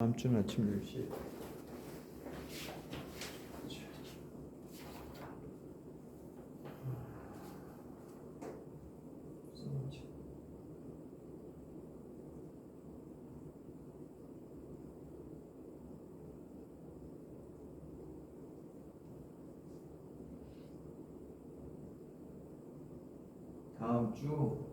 다음 주는 아침 10시. 다음 주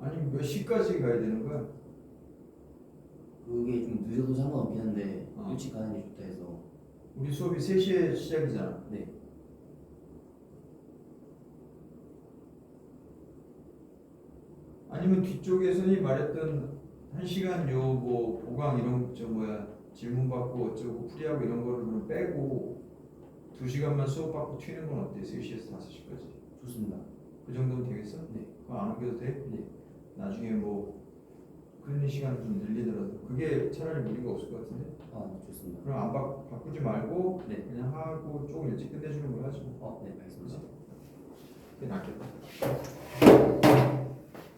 아니 몇 시까지 가야 되는 거야? 그게 좀 늦어도 상관없긴 한데 어. 일찍 가는 게 좋다 해서. 우리 수업이 3시에 시작이잖아. 네. 아니면 뒤쪽에 선생님이 말했던 1시간 요 뭐 보강 이런 질문 받고 어쩌고 풀이하고 이런 거를 그럼 빼고 2시간만 수업 받고 튀는 건 어때? 3시에서 5시까지. 좋습니다. 그 정도면 되겠어? 네. 그거 안 옮겨도 돼? 네. 나중에 뭐 클리닉 시간을 좀 늘리더라도 그게 차라리 무리가 없을 것 같은데. 네, 좋습니다. 그럼 안 바꾸지 말고 네. 그냥 하고 조금 일찍 끝내주는 걸 하죠. 네, 알겠습니다. 그게 낫겠다.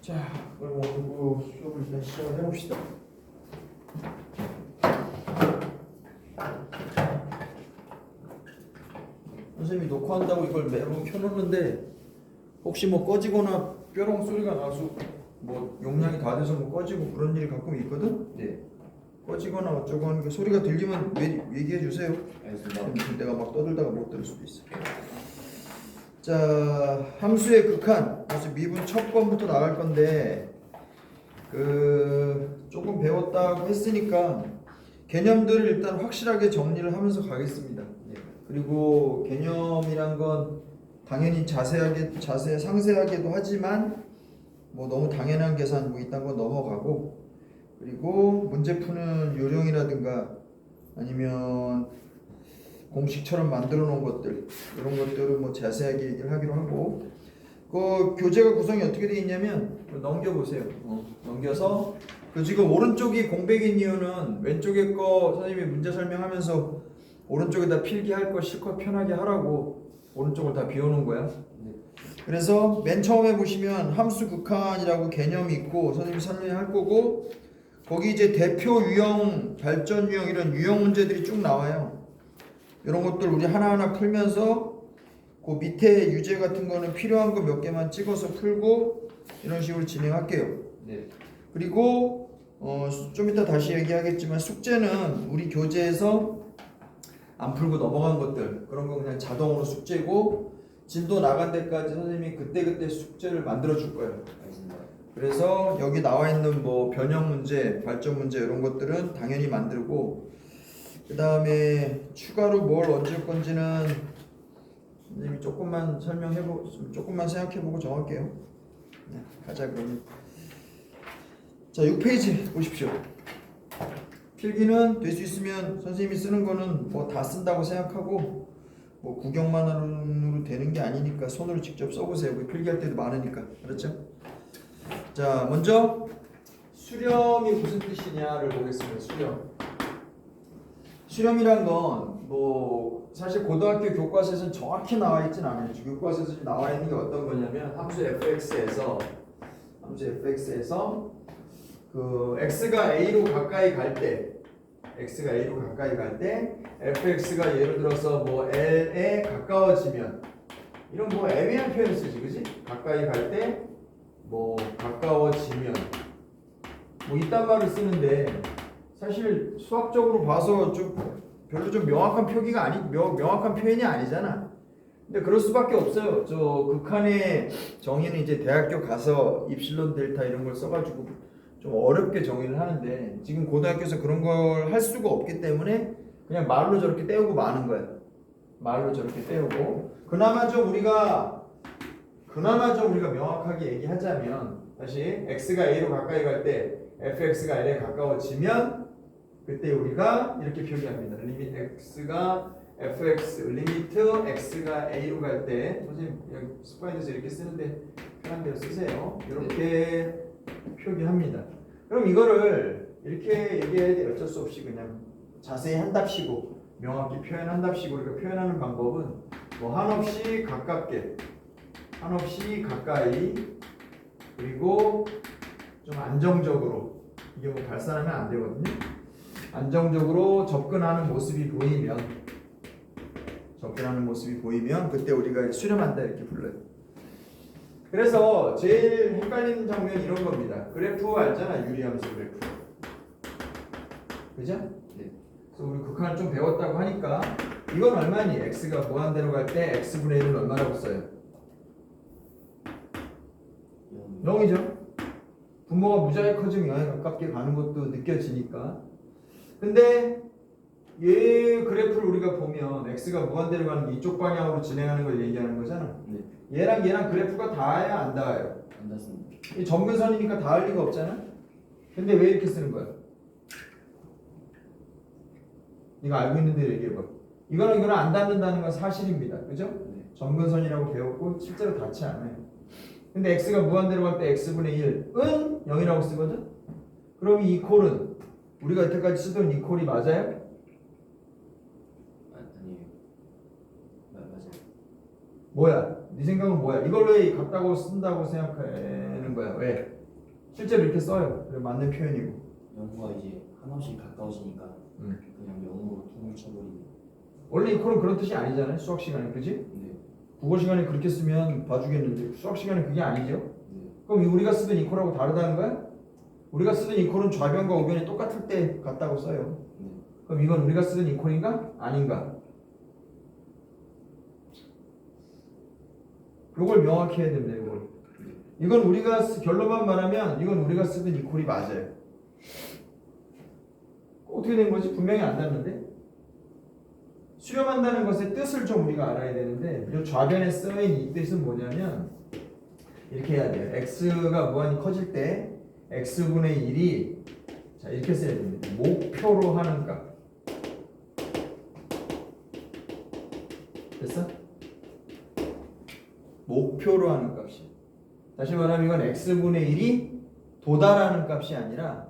자, 그럼 오늘 수업을 일단 시작을 해봅시다. 선생님이 녹화한다고 이걸 매번 켜놓는데 혹시 뭐 꺼지거나 뾰롱 소리가 나서 뭐 용량이 다 돼서 뭐 꺼지고 그런 일이 가끔 있거든? 네, 꺼지거나 어쩌고 하는 게 소리가 들리면 얘기해 주세요. 알겠습니다. 내가 막 떠들다가 못 들을 수도 있어. 자, 함수의 극한. 그래서 미분 첫 번부터 나갈 건데 조금 배웠다고 했으니까 개념들을 일단 확실하게 정리를 하면서 가겠습니다. 네. 그리고 개념이란 건 당연히 상세하게도 하지만 뭐 너무 당연한 계산 뭐 이딴 건 넘어가고, 그리고 문제 푸는 요령이라든가 아니면 공식처럼 만들어 놓은 것들, 이런 것들을 뭐 자세하게 얘기를 하기로 하고, 그 교재가 구성이 어떻게 되어 있냐면 넘겨보세요. 넘겨서 지금 오른쪽이 공백인 이유는 왼쪽에 거 선생님이 문제 설명하면서 오른쪽에다 필기할 거 실컷 편하게 하라고 오른쪽을 다 비워놓은 거야. 네. 그래서 맨 처음에 보시면 함수 극한이라고 개념이 있고 선생님이 설명할 거고, 거기 이제 대표 유형, 발전 유형 이런 유형 문제들이 쭉 나와요. 이런 것들 우리 하나하나 풀면서 그 밑에 유제 같은 거는 필요한 거 몇 개만 찍어서 풀고 이런 식으로 진행할게요. 네. 그리고 좀 이따 다시 얘기하겠지만 숙제는 우리 교재에서 안 풀고 넘어간 것들, 그런 거 그냥 자동으로 숙제고, 진도 나간 데까지 선생님이 그때그때 숙제를 만들어 줄 거예요. 알겠습니다. 그래서 여기 나와 있는 뭐 변형 문제, 발전 문제 이런 것들은 당연히 만들고, 그 다음에 추가로 뭘 얹을 건지는 선생님이 조금만 조금만 생각해보고 정할게요. 네, 가자 그러면. 자, 6페이지 보십시오. 필기는 될 수 있으면 선생님이 쓰는 거는 뭐 다 쓴다고 생각하고, 뭐 구경만으로 되는 게 아니니까 손으로 직접 써보세요. 필기할 때도 많으니까. 그렇죠? 자, 먼저 수렴이 무슨 뜻이냐를 보겠습니다. 수렴이란 건 뭐 사실 고등학교 교과서에서는 정확히 나와 있진 않아요. 교과서에서 나와 있는 게 어떤 거냐면 함수 fx에서 그 x가 a로 가까이 갈 때 fx가 예를 들어서 뭐 l에 가까워지면, 이런 뭐 애매한 표현 쓰지, 그지? 가까이 갈 때 뭐 가까워지면 뭐 이딴 말을 쓰는데, 사실 수학적으로 봐서 별로 명확한 명확한 표현이 아니잖아. 근데 그럴 수밖에 없어요. 저 극한의 정의는 이제 대학교 가서 입실론 델타 이런 걸 써가지고 좀 어렵게 정의를 하는데, 지금 고등학교에서 그런 걸 할 수가 없기 때문에 그냥 말로 저렇게 떼우고 마는 거야. 말로 저렇게 떼우고, 그나마 좀 우리가 명확하게 얘기하자면, 다시 x가 a로 가까이 갈 때 fx가 l에 가까워지면 그때 우리가 이렇게 표기합니다. 리미트 x가 a로 갈 때, 선생님 여기 스파이드에서 이렇게 쓰는데 편한 대로 쓰세요. 이렇게 표기합니다. 그럼 이거를 이렇게 얘기해야 돼. 어쩔 수 없이 그냥 자세히 한답시고 명확히 표현한답시고 우리가 표현하는 방법은 뭐 한없이 가깝게, 한없이 가까이, 그리고 좀 안정적으로, 이게 뭐 발산하면 안 되거든요. 안정적으로 접근하는 모습이 보이면, 그때 우리가 수렴한다 이렇게 불러요. 그래서 제일 헷갈리는 장면 이런 겁니다. 그래프 알잖아, 유리함수 그래프. 그죠? 네. 그래서 우리 극한을 좀 배웠다고 하니까 이건 얼마니? x가 무한대로 갈 때 x분의 1은 얼마라고 써요? 0이죠. 분모가 무지하게 커지면 0에 가깝게 가는 것도 느껴지니까. 근데 얘 그래프를 우리가 보면 x가 무한대로 가는 게 이쪽 방향으로 진행하는 걸 얘기하는 거잖아. 네. 얘랑 그래프가 닿아야 안 닿아요? 안 닿습니다. 이 점근선이니까 닿을 리가 없잖아. 근데 왜 이렇게 쓰는 거야? 이거 알고 있는 대로 얘기해봐. 이거는 안 닿는다는 건 사실입니다. 그죠? 네. 점근선이라고 배웠고 실제로 닿지 않아요. 근데 x가 무한대로 갈 때 x분의 1은 0이라고 쓰거든? 그럼 이 콜은 우리가 여태까지 쓰던 이 콜이 맞아요? 아니에요. 맞아요. 뭐야? 네 생각은 뭐야? 이걸 왜 같다고 쓴다고 생각하는 거야? 왜? 실제로 이렇게 써요. 그래 맞는 표현이고. 0과 이제 한없이 가까워지니까 그냥 0으로 통을 쳐버리네. 원래 이 콜은 그런 뜻이 아니잖아요. 수학 시간에, 그지? 네. 국어 시간에 그렇게 쓰면 봐주겠는데 수학 시간에 그게 아니죠? 네. 그럼 우리가 쓰던 이 콜하고 다르다는 거야? 우리가 쓰던 이 콜은 좌변과 우변이 똑같을 때 같다고 써요. 네. 그럼 이건 우리가 쓰던 이 콜인가? 아닌가? 이걸 명확히 해야 됩니다. 이건 우리가 결론만 말하면 이건 우리가 쓰던 이 콜이 맞아요. 어떻게 된 거지? 분명히 안 닿는데? 수렴한다는 것의 뜻을 좀 우리가 알아야 되는데 이 좌변에 써인 이 뜻은 뭐냐면 이렇게 해야 돼요. x가 무한히 커질 때 x분의 1이 자 이렇게 써야 됩니다. 목표로 하는 값. 됐어? 목표로 하는 값이. 다시 말하면 이건 x분의 1이 도달하는 값이 아니라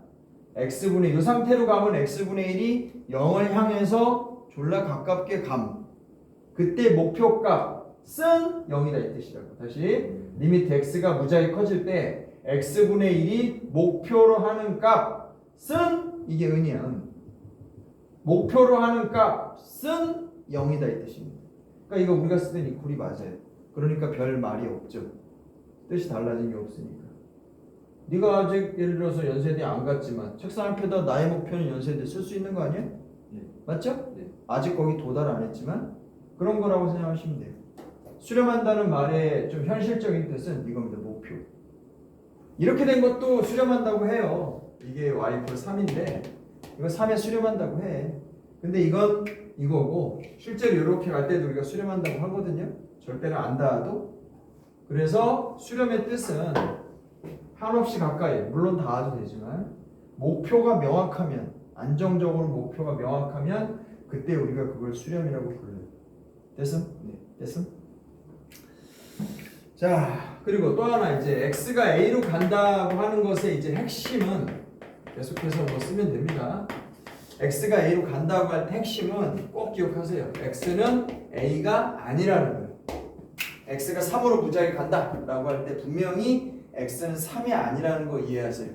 x분의 이 상태로 가면 x분의 1이 0을 향해서 졸라 가깝게 감. 그때 목표값은 0이다 이 뜻이라고. 다시 리미트 x가 무지하게 커질 때 x분의 1이 목표로 하는 값은 이게 은이야. 목표로 하는 값은 0이다 이 뜻입니다. 그러니까 이거 우리가 쓰던 이 콜이 맞아요. 그러니까 별 말이 없죠. 뜻이 달라진 게 없으니까. 네가 아직 예를 들어서 연세대 안 갔지만 책상 앞에다 나의 목표는 연세대 쓸 수 있는 거 아니야? 네. 맞죠? 네. 아직 거기 도달 안 했지만 그런 거라고 생각하시면 돼요. 수렴한다는 말의 좀 현실적인 뜻은 이겁니다. 목표. 이렇게 된 것도 수렴한다고 해요. 이게 y = 3인데 이거 3에 수렴한다고 해. 근데 이건 이거고 실제로 이렇게 갈 때도 우리가 수렴한다고 하거든요. 절대로 안 닿아도. 그래서 수렴의 뜻은 한없이 가까이, 물론 닿아도 되지만 목표가 명확하면, 안정적으로 목표가 명확하면 그때 우리가 그걸 수렴이라고 불러요. 됐음? 네. 됐음? 자, 그리고 또 하나 이제 x가 a로 간다고 하는 것의 이제 핵심은 계속해서 뭐 쓰면 됩니다. x가 a로 간다고 할 때 핵심은 꼭 기억하세요. x는 a가 아니라는 거예요. x가 3으로 무지하게 간다라고 할 때 분명히 x는 3이 아니라는 거 이해하세요.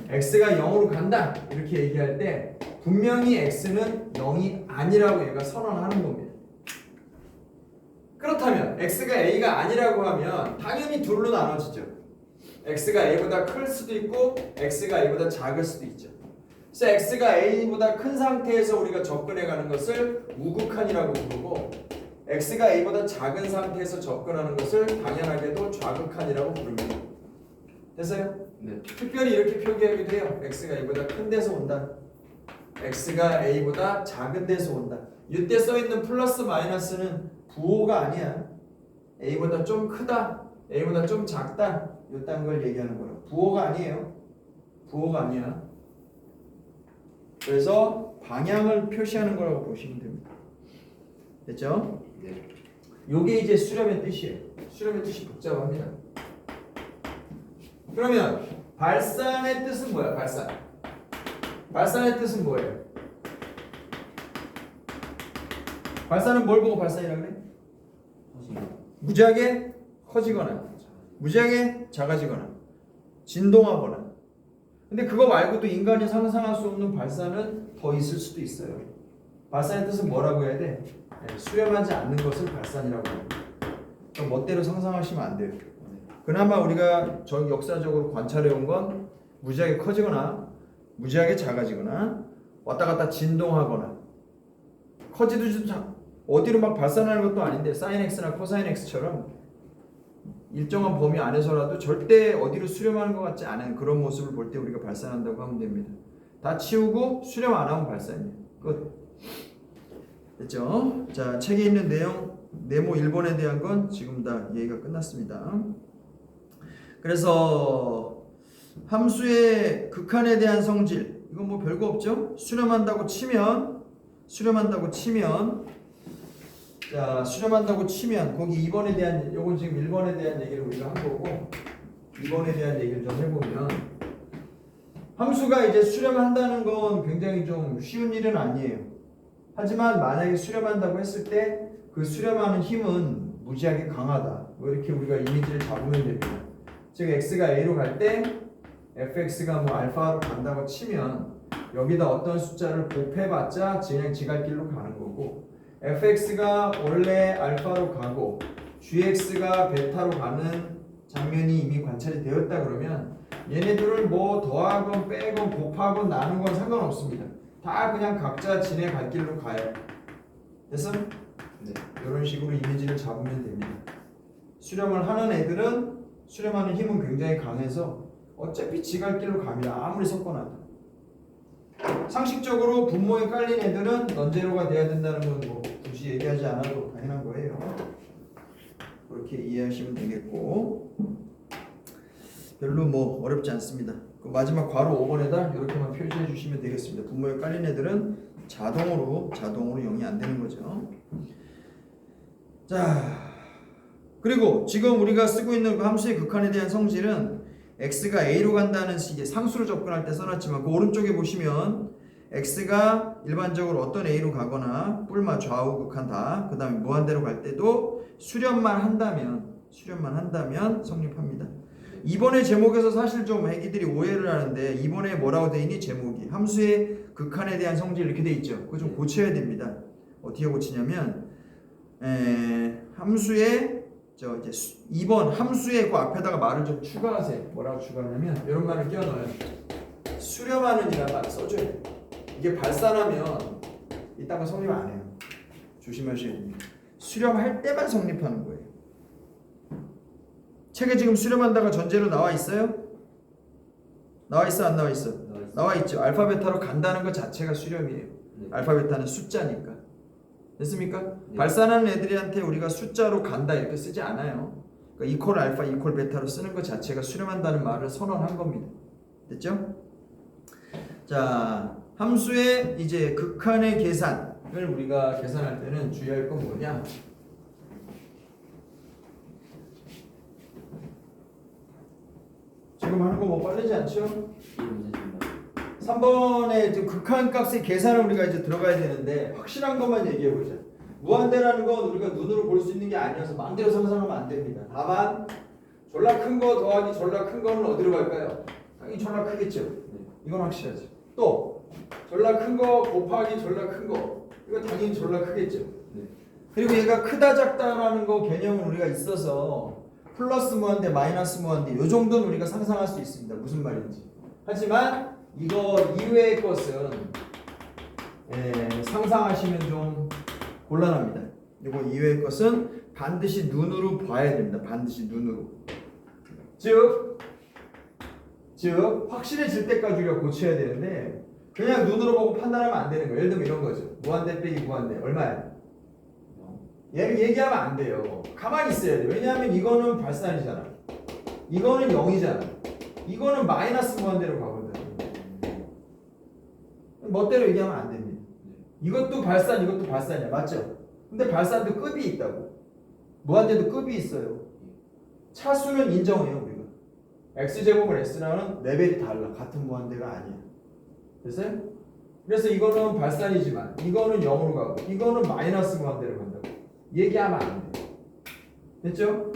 x가 0으로 간다 이렇게 얘기할 때 분명히 x는 0이 아니라고 얘가 선언하는 겁니다. 그렇다면 x가 a가 아니라고 하면 당연히 둘로 나눠지죠. x가 a보다 클 수도 있고 x가 a보다 작을 수도 있죠. 그래서 x가 a보다 큰 상태에서 우리가 접근해가는 것을 우극한이라고 부르고 x가 a보다 작은 상태에서 접근하는 것을 당연하게도 좌극한이라고 부릅니다. 됐어요? 네. 특별히 이렇게 표기하기도 해요. x가 a보다 큰 데서 온다. x가 a보다 작은 데서 온다. 이때 써있는 플러스 마이너스는 부호가 아니야. a보다 좀 크다, a보다 좀 작다 이딴 걸 얘기하는 거예요. 부호가 아니에요. 부호가 아니야. 그래서 방향을 표시하는 거라고 보시면 됩니다. 됐죠? 네. 요게 이제 수렴의 뜻이에요. 수렴의 뜻이 복잡합니다. 그러면 발산의 뜻은 뭐야? 발산. 발산의 뜻은 뭐예요? 발산은 뭘 보고 발산이라고 그래? 커지면 무지하게 커지거나 무지하게 작아지거나 진동하거나. 근데 그거 말고도 인간이 상상할 수 없는 발산은 더 있을 수도 있어요. 발산의 뜻은 뭐라고 해야 돼? 수렴하지 않는 것을 발산이라고 합니다. 그럼 멋대로 상상하시면 안 돼요. 그나마 우리가 저 역사적으로 관찰해 온 건 무지하게 커지거나 무지하게 작아지거나 왔다 갔다 진동하거나 커지도 어디로 막 발산하는 것도 아닌데 사인 x나 코사인 x처럼 일정한 범위 안에서라도 절대 어디로 수렴하는 것 같지 않은 그런 모습을 볼 때 우리가 발산한다고 하면 됩니다. 다 치우고 수렴 안 하면 발산이에요. 끝. 됐죠? 자, 책에 있는 내용 네모 1번에 대한 건 지금 다 얘기가 끝났습니다. 그래서 함수의 극한에 대한 성질 이건 뭐 별거 없죠? 수렴한다고 치면 자, 수렴한다고 치면 거기 2번에 대한 요건 지금 1번에 대한 얘기를 우리가 한 거고 2번에 대한 얘기를 좀 해보면 함수가 이제 수렴한다는 건 굉장히 좀 쉬운 일은 아니에요. 하지만 만약에 수렴한다고 했을 때 그 수렴하는 힘은 무지하게 강하다. 뭐 이렇게 우리가 이미지를 잡으면 됩니다. 즉 x가 a로 갈 때 fx가 뭐 알파로 간다고 치면 여기다 어떤 숫자를 곱해봤자 그냥 지갈 길로 가는 거고 fx가 원래 알파로 가고 gx가 베타로 가는 장면이 이미 관찰이 되었다 그러면 얘네들을 뭐 더하건 빼건 곱하건 나누건 건 상관없습니다. 다 그냥 각자 지네 길로 가요. 됐어? 네. 이런 식으로 이미지를 잡으면 됩니다. 수렴을 하는 애들은 수렴하는 힘은 굉장히 강해서 어차피 지갈 길로 갑니다. 아무리 섞어놔도. 상식적으로 분모에 깔린 애들은 넌제로가 돼야 된다는 건 뭐 굳이 얘기하지 않아도 당연한 거예요. 그렇게 이해하시면 되겠고 별로 뭐 어렵지 않습니다. 그 마지막 괄호 5번에다 이렇게만 표시해 주시면 되겠습니다. 분모에 깔린 애들은 자동으로 0이 안 되는 거죠. 자, 그리고 지금 우리가 쓰고 있는 그 함수의 극한에 대한 성질은 x가 a로 간다는 식의 상수로 접근할 때 써놨지만 그 오른쪽에 보시면 x가 일반적으로 어떤 a로 가거나 뿔마 좌우 극한 다 그 다음에 무한대로 갈 때도 수렴만 한다면 성립합니다. 이번에 제목에서 사실 좀 애기들이 오해를 하는데 이번에 뭐라고 돼 있니? 제목이 함수의 극한에 대한 성질 이렇게 돼 있죠. 그거 좀 고쳐야 됩니다. 어떻게 고치냐면 함수의 이제 2번 함수의 그 앞에다가 말을 좀 추가하세요. 뭐라고 추가하냐면 이런 말을 끼워 넣어요. 수렴하는 이라는 말을 써줘야 돼요. 이게 발산하면 이따가 성립 안 해요. 조심하셔야 됩니다. 수렴할 때만 성립하는 거예요. 책에 지금 수렴한다가 전제로 나와 있어요? 나와 있어 안 나와 있어? 나와 있죠. 알파 베타로 간다는 것 자체가 수렴이에요. 네. 알파 베타는 숫자니까. 됐습니까? 네. 발산하는 애들한테 우리가 숫자로 간다 이렇게 쓰지 않아요. 그러니까 이퀄 알파 이퀄 베타로 쓰는 것 자체가 수렴한다는 말을 선언한 겁니다. 됐죠? 자, 함수의 이제 극한의 계산을 우리가 계산할 때는 주의할 건 뭐냐? 지금 하는 거 뭐 빠르지 않죠? 3번의 지금 극한 값의 계산을 우리가 이제 들어가야 되는데 확실한 것만 얘기해 보자. 무한대라는 건 우리가 눈으로 볼 수 있는 게 아니어서 마음대로 상상하면 안 됩니다. 다만 졸라 큰 거 더하기 졸라 큰 거는 어디로 갈까요? 당연히 졸라 크겠죠. 이건 확실하죠. 또 졸라 큰 거 곱하기 졸라 큰 거 이거 당연히 졸라 크겠죠. 그리고 얘가 크다 작다라는 거 개념은 우리가 있어서 플러스 무한대 마이너스 무한대 요 정도는 우리가 상상할 수 있습니다. 무슨 말인지. 하지만 이거 이외의 것은 상상하시면 좀 곤란합니다. 이거 이외의 것은 반드시 눈으로 봐야 됩니다. 반드시 눈으로. 즉 확실해질 때까지 우리가 고쳐야 되는데 그냥 눈으로 보고 판단하면 안 되는 거예요. 예를 들면 이런 거죠. 무한대 빼기 무한대 얼마야? 얘를 얘기하면 안 돼요. 가만히 있어야 돼요. 왜냐하면 이거는 발산이잖아. 이거는 0이잖아. 이거는 마이너스 무한대로 가거든. 멋대로 얘기하면 안 됩니다. 이것도 발산, 이것도 발산이야. 맞죠? 근데 발산도 급이 있다고. 무한대도 급이 있어요. 차수는 인정해요, 우리가. x제곱을 x랑은 레벨이 달라. 같은 무한대가 아니야. 됐어요? 그래서 이거는 발산이지만 이거는 0으로 가고 이거는 마이너스 무한대로 간다고 얘기하면 안 돼. 됐죠?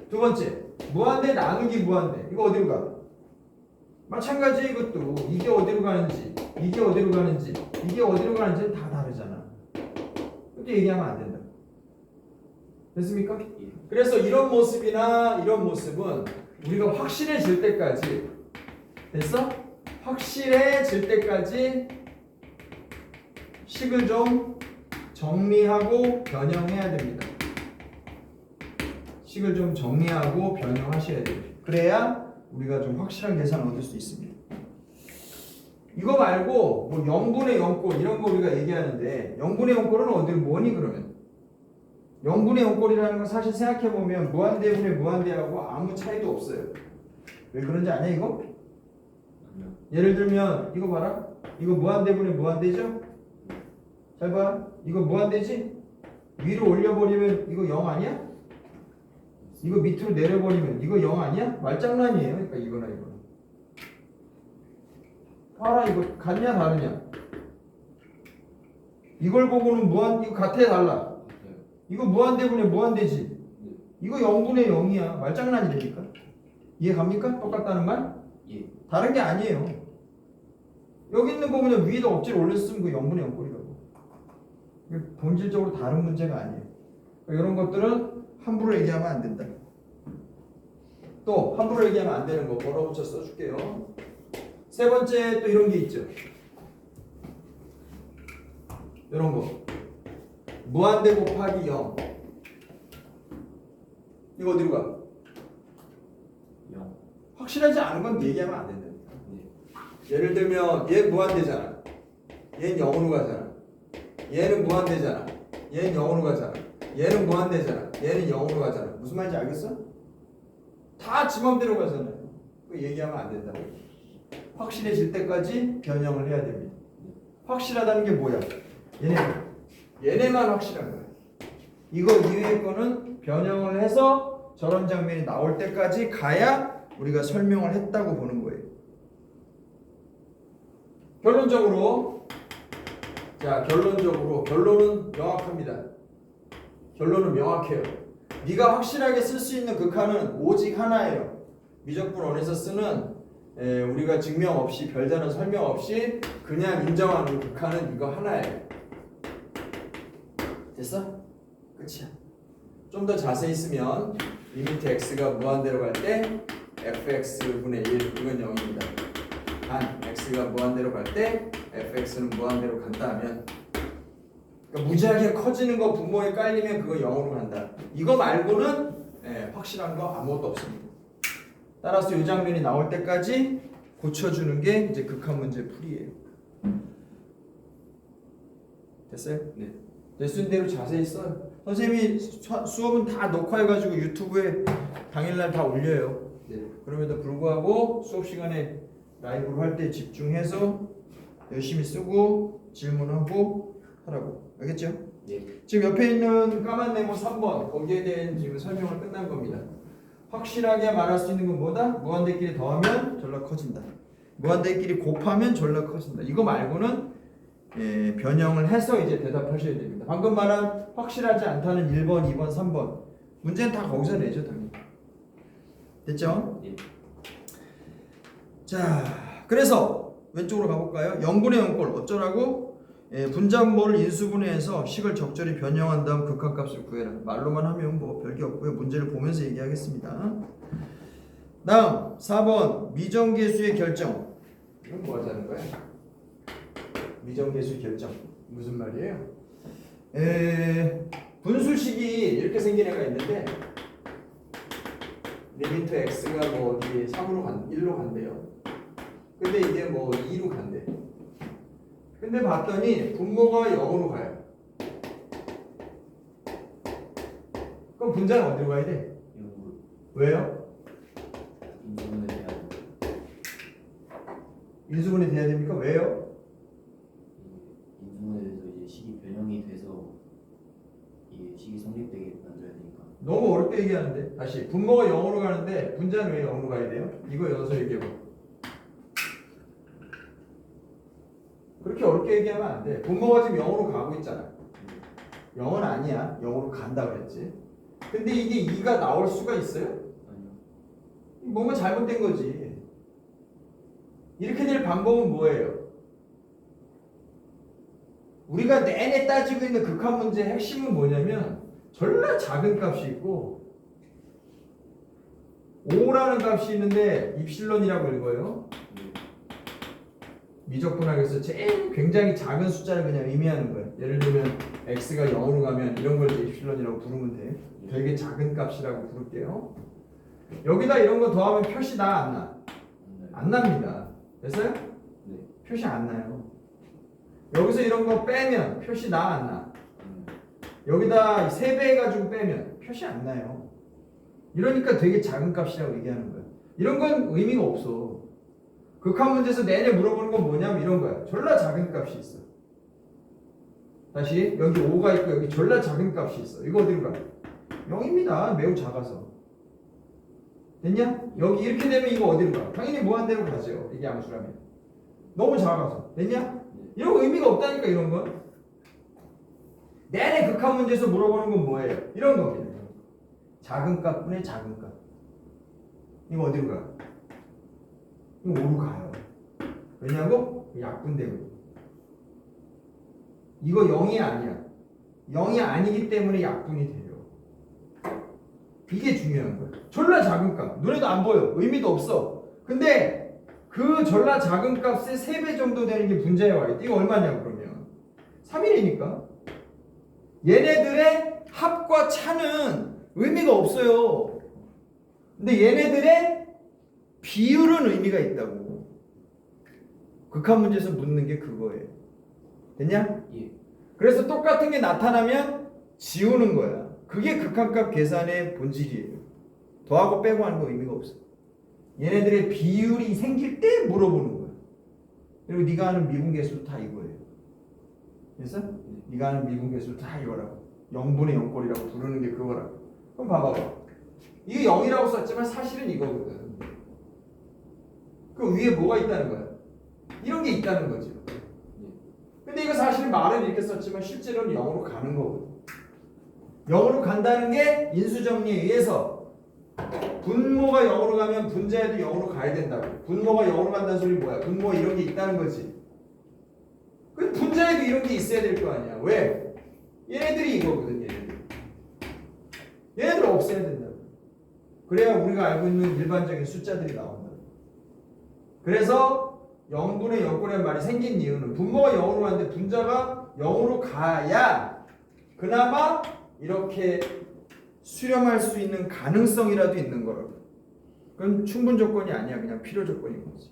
두 번째, 무한대 나누기 무한대. 이거 어디로 가? 마찬가지 이것도 이게 어디로 가는지 이게 어디로 가는지 이게 어디로 가는지는 다 다르잖아. 그것도 얘기하면 안 된다. 됐습니까? 그래서 이런 모습이나 이런 모습은 우리가 확실해질 때까지 됐어? 확실해질 때까지 식을 좀 정리하고 변형해야 됩니다. 식을 좀 정리하고 변형하셔야 돼요. 그래야 우리가 좀 확실한 계산을 얻을 수 있습니다. 이거 말고 뭐 0분의 0꼴 이런 거 우리가 얘기하는데 0분의 0꼴은 어디로 뭐니 그러면? 0분의 0꼴이라는 건 사실 생각해보면 무한대분의 무한대하고 아무 차이도 없어요. 왜 그런지 아냐 이거? 예를 들면 이거 봐라. 이거 무한대분의 무한대죠? 잘 봐. 이거 무한대지? 위로 올려버리면 이거 0 아니야? 이거 밑으로 내려버리면 이거 0 아니야? 말장난이에요. 그러니까 이거나 이거나. 봐라 이거 같냐 다르냐? 이걸 보고는 이거 같아 달라? 이거 무한대분의 무한대지? 이거 0분의 0이야. 말장난이 됩니까? 이해 갑니까? 똑같다는 말? 예. 다른 게 아니에요. 여기 있는 거 그냥 위에다 억지로 올렸으면 그 0분의 0꼴이라고. 본질적으로 다른 문제가 아니에요. 이런 것들은 함부로 얘기하면 안 된다. 또 함부로 얘기하면 안 되는 거 번호 붙여 써줄게요. 세 번째 또 이런 게 있죠. 이런 거 무한대 곱하기 0 이거 어디로 가? 0. 확실하지 않은 건 얘기하면 안 된다. 예를 들면 얘 무한대잖아. 얘는 0으로 가잖아. 얘는 무한대잖아. 얘는 0으로 가잖아. 얘는 무한대잖아. 얘는 0으로 가잖아. 무슨 말인지 알겠어? 다 지 맘대로 가잖아요. 그 얘기하면 안 된다고. 확실해질 때까지 변형을 해야 됩니다. 확실하다는 게 뭐야? 얘네만 확실한 거야. 이거 이외의 거는 변형을 해서 저런 장면이 나올 때까지 가야 우리가 설명을 했다고 보는 거예요. 결론적으로 결론은 명확합니다. 결론은 명확해요. 네가 확실하게 쓸 수 있는 극한은 오직 하나예요. 미적분 원에서 쓰는 우리가 증명 없이 별다른 설명 없이 그냥 인정하는 극한은 이거 하나예요. 됐어? 끝이야. 좀 더 자세히 쓰면 리미트 x가 무한대로 갈 때 fx분의 1 이건 0입니다. 단 x가 무한대로 갈 때 fx는 무한대로 간다 하면 그러니까 무지하게 커지는 거 분모에 깔리면 그거 0으로 간다. 이거 말고는 확실한 거 아무것도 없습니다. 따라서 이 장면이 나올 때까지 고쳐주는 게 이제 극한 문제 풀이에요. 됐어요? 네. 내 순대로 자세히 써요. 선생님이 수업은 다 녹화해가지고 유튜브에 당일날 다 올려요. 네. 그럼에도 불구하고 수업 시간에 라이브로 할 때 집중해서 열심히 쓰고 질문하고 하라고. 알겠죠? 예. 지금 옆에 있는 까만 네모 3번 거기에 대한 지금 설명을 끝난 겁니다. 확실하게 말할 수 있는 건 뭐다? 무한대끼리 더하면 졸라 커진다. 무한대끼리 곱하면 졸라 커진다. 이거 말고는 변형을 해서 이제 대답하셔야 됩니다. 방금 말한 확실하지 않다는 1번, 2번, 3번 문제는 다 거기서 내죠 당연히. 됐죠? 예. 자, 그래서 왼쪽으로 가볼까요? 0분의 0꼴 어쩌라고? 분자분모를 인수분해해서 식을 적절히 변형한 다음 극한값을 구해라. 말로만 하면 뭐 별게 없고요. 문제를 보면서 얘기하겠습니다. 다음 4번 미정계수의 결정. 이건 뭐 하자는 거야? 미정계수 결정 무슨 말이에요? 분수식이 이렇게 생긴 애가 있는데 리미트 x가 뭐 어디 1로 간대요. 근데 이게 뭐 2로 간대. 근데 봤더니 분모가 0으로 가요. 그럼 분자는 어디로 가야 돼? 0으로. 왜요? 인수분해 돼야 돼. 인수분해 돼야 됩니까? 왜요? 인수분해 돼서 이제 식이 변형이 돼서 이게 식이 성립되게 만들어야 되니까. 너무 어렵게 얘기하는데 다시 분모가 0으로 가는데 분자는 왜 0으로 가야 돼요? 이거 여기서 얘기해봐. 그렇게 어렵게 얘기하면 안 돼. 분모가 지금 0으로 가고 있잖아. 0은 아니야. 0으로 간다 그랬지. 근데 이게 2가 나올 수가 있어요? 아니요. 뭔가 잘못된 거지. 이렇게 될 방법은 뭐예요? 우리가 내내 따지고 있는 극한 문제의 핵심은 뭐냐면 졸라 작은 값이 있고 5라는 값이 있는데 입실론이라고 읽어요. 미적분학에서 제일 굉장히 작은 숫자를 그냥 의미하는 거예요. 예를 들면 x가 0으로 가면 이런 걸 이제 입실론이라고 부르면 돼. 되게 작은 값이라고 부를게요. 여기다 이런 거 더하면 표시 나 안 나? 안 납니다. 됐어요? 네. 표시 안 나요. 여기서 이런 거 빼면 표시 나 안 나? 여기다 3배 해가지고 빼면 표시 안 나요. 이러니까 되게 작은 값이라고 얘기하는 거야. 이런 건 의미가 없어. 극한 문제에서 내내 물어보는 건 뭐냐면 이런 거야. 졸라 작은 값이 있어. 다시 여기 5가 있고 여기 졸라 작은 값이 있어. 이거 어디로 가? 0입니다. 매우 작아서. 됐냐? 여기 이렇게 되면 이거 어디로 가? 당연히 무한대로 가죠. 이게 암수라면. 너무 작아서. 됐냐? 이런 거 의미가 없다니까 이런 건. 내내 극한 문제에서 물어보는 건 뭐예요? 이런 겁니다. 작은 값분의 작은 값. 이거 어디로 가? 이거 5로 가요. 왜냐고? 약분 때문에. 이거 0이 아니야. 0이 아니기 때문에 약분이 돼요. 이게 중요한 거야. 졸라 작은 값. 눈에도 안 보여. 의미도 없어. 근데 그 졸라 작은 값의 3배 정도 되는 게 분자에 와 있대. 이거 얼마냐고 그러면. 3이니까. 얘네들의 합과 차는 의미가 없어요. 근데 얘네들의 비율은 의미가 있다고. 극한 문제에서 묻는 게 그거예요. 됐냐? 예. 그래서 똑같은 게 나타나면 지우는 거야. 그게 극한값 계산의 본질이에요. 더하고 빼고 하는 거 의미가 없어. 얘네들의 비율이 생길 때 물어보는 거야. 그리고 네가 하는 미분계수 다 이거예요. 그래서 네가 하는 미분계수 다 이거라고. 0분의 0꼴이라고 부르는 게 그거라고. 그럼 봐봐. 이게 0이라고 썼지만 사실은 이거거든. 그 위에 뭐가 있다는 거야? 이런 게 있다는 거죠. 근데 이거 사실 말은 이렇게 썼지만 실제로는 0으로 가는 거거든. 0으로 간다는 게 인수정리에 의해서 분모가 0으로 가면 분자에도 0으로 가야 된다고. 분모가 0으로 간다는 소리 뭐야? 분모가 이런 게 있다는 거지. 그 분자에도 이런 게 있어야 될 거 아니야. 왜? 얘네들이 이거거든. 얘네들 없애야 된다고. 그래야 우리가 알고 있는 일반적인 숫자들이 나온다. 그래서 0분의 0꼴이라는 말이 생긴 이유는 분모가 0으로 가는데 분자가 0으로 가야 그나마 이렇게 수렴할 수 있는 가능성이라도 있는 거라고. 그건 충분 조건이 아니야. 그냥 필요 조건인 거지.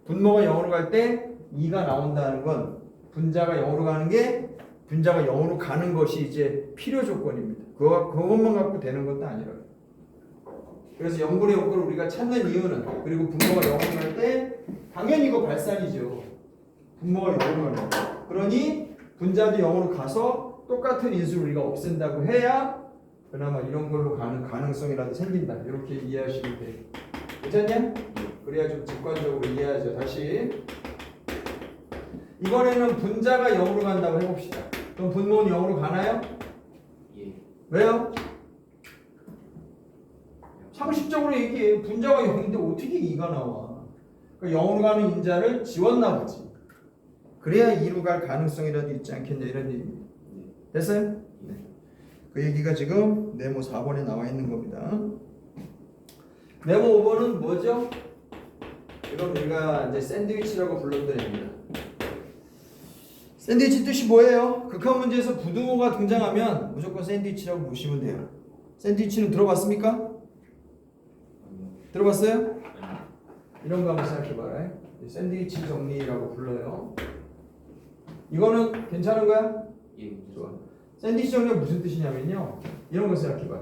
분모가 0으로 갈 때 2가 나온다는 건 분자가 0으로 가는 게 분자가 0으로 가는 것이 이제 필요 조건입니다. 그것만 갖고 되는 것도 아니라고. 그래서 0분의 0꼴을 우리가 찾는 이유는 그리고 분모가 0으로 갈 때 당연히 이거 발산이죠. 분모가 0으로 가는 거. 그러니 분자도 0으로 가서 똑같은 인수를 우리가 없앤다고 해야 그나마 이런 걸로 가는 가능성이라도 생긴다. 이렇게 이해하시면 돼요. 괜찮냐? 그래야 좀 직관적으로 이해하죠. 다시 이번에는 분자가 0으로 간다고 해봅시다. 그럼 분모는 0으로 가나요? 예. 왜요? 상식적으로 얘기해. 분자가 0인데 어떻게 2가 나와? 그러니까 0으로 가는 인자를 지웠나 보지. 그래야 2로 갈 가능성이라도 있지 않겠냐 이런 얘기입니다. 됐어요? 네. 그 얘기가 지금 네모 4번에 나와 있는 겁니다. 네모 5번은 뭐죠? 이건 우리가 이제 샌드위치라고 불렀던 애입니다. 샌드위치 뜻이 뭐예요? 극한 문제에서 부등호가 등장하면 무조건 샌드위치라고 보시면 돼요. 샌드위치는 들어봤습니까? 들어봤어요? 이런 거 한번 생각해봐라. 샌드위치 정리라고 불러요. 이거는 괜찮은 거야? 예. 좋아. 샌드위치 정리가 무슨 뜻이냐면요. 이런 거 생각해봐.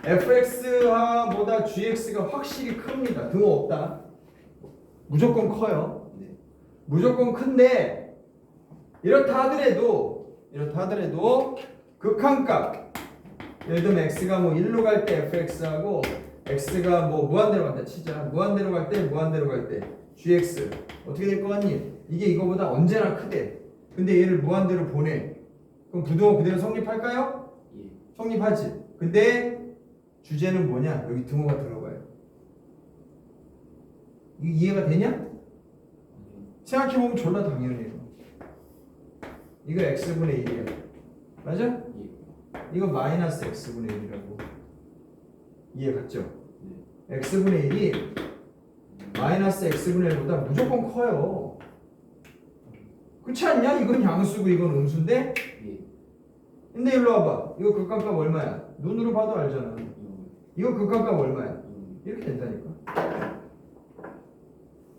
fx보다 gx가 확실히 큽니다. 등호 없다. 무조건 커요. 무조건 큰데 이렇다 하더라도 극한값 예를 들면 x가 뭐 1로 갈 때 fx하고 x가 뭐 무한대로 간다 치자. 무한대로 갈 때 gx 어떻게 될 것 같니? 이게 이거보다 언제나 크대. 근데 얘를 무한대로 보내. 그럼 부등호 그대로 성립할까요? 예. 성립하지. 근데 주제는 뭐냐? 여기 등호가 들어가요. 이거 이해가 되냐? 아니요. 생각해보면 졸라 당연해요. 이거 x분의 1이야. 맞아? 예. 이거 마이너스 x분의 1이라고. 이해 갔죠? 네. x분의 1이 마이너스 x분의 1보다 무조건 커요. 그렇지 않냐? 이건 양수고 이건 음수인데? 예. 근데 일로 와봐. 이거 극한값 얼마야? 눈으로 봐도 알잖아. 이거 극한값 얼마야? 이렇게 된다니까.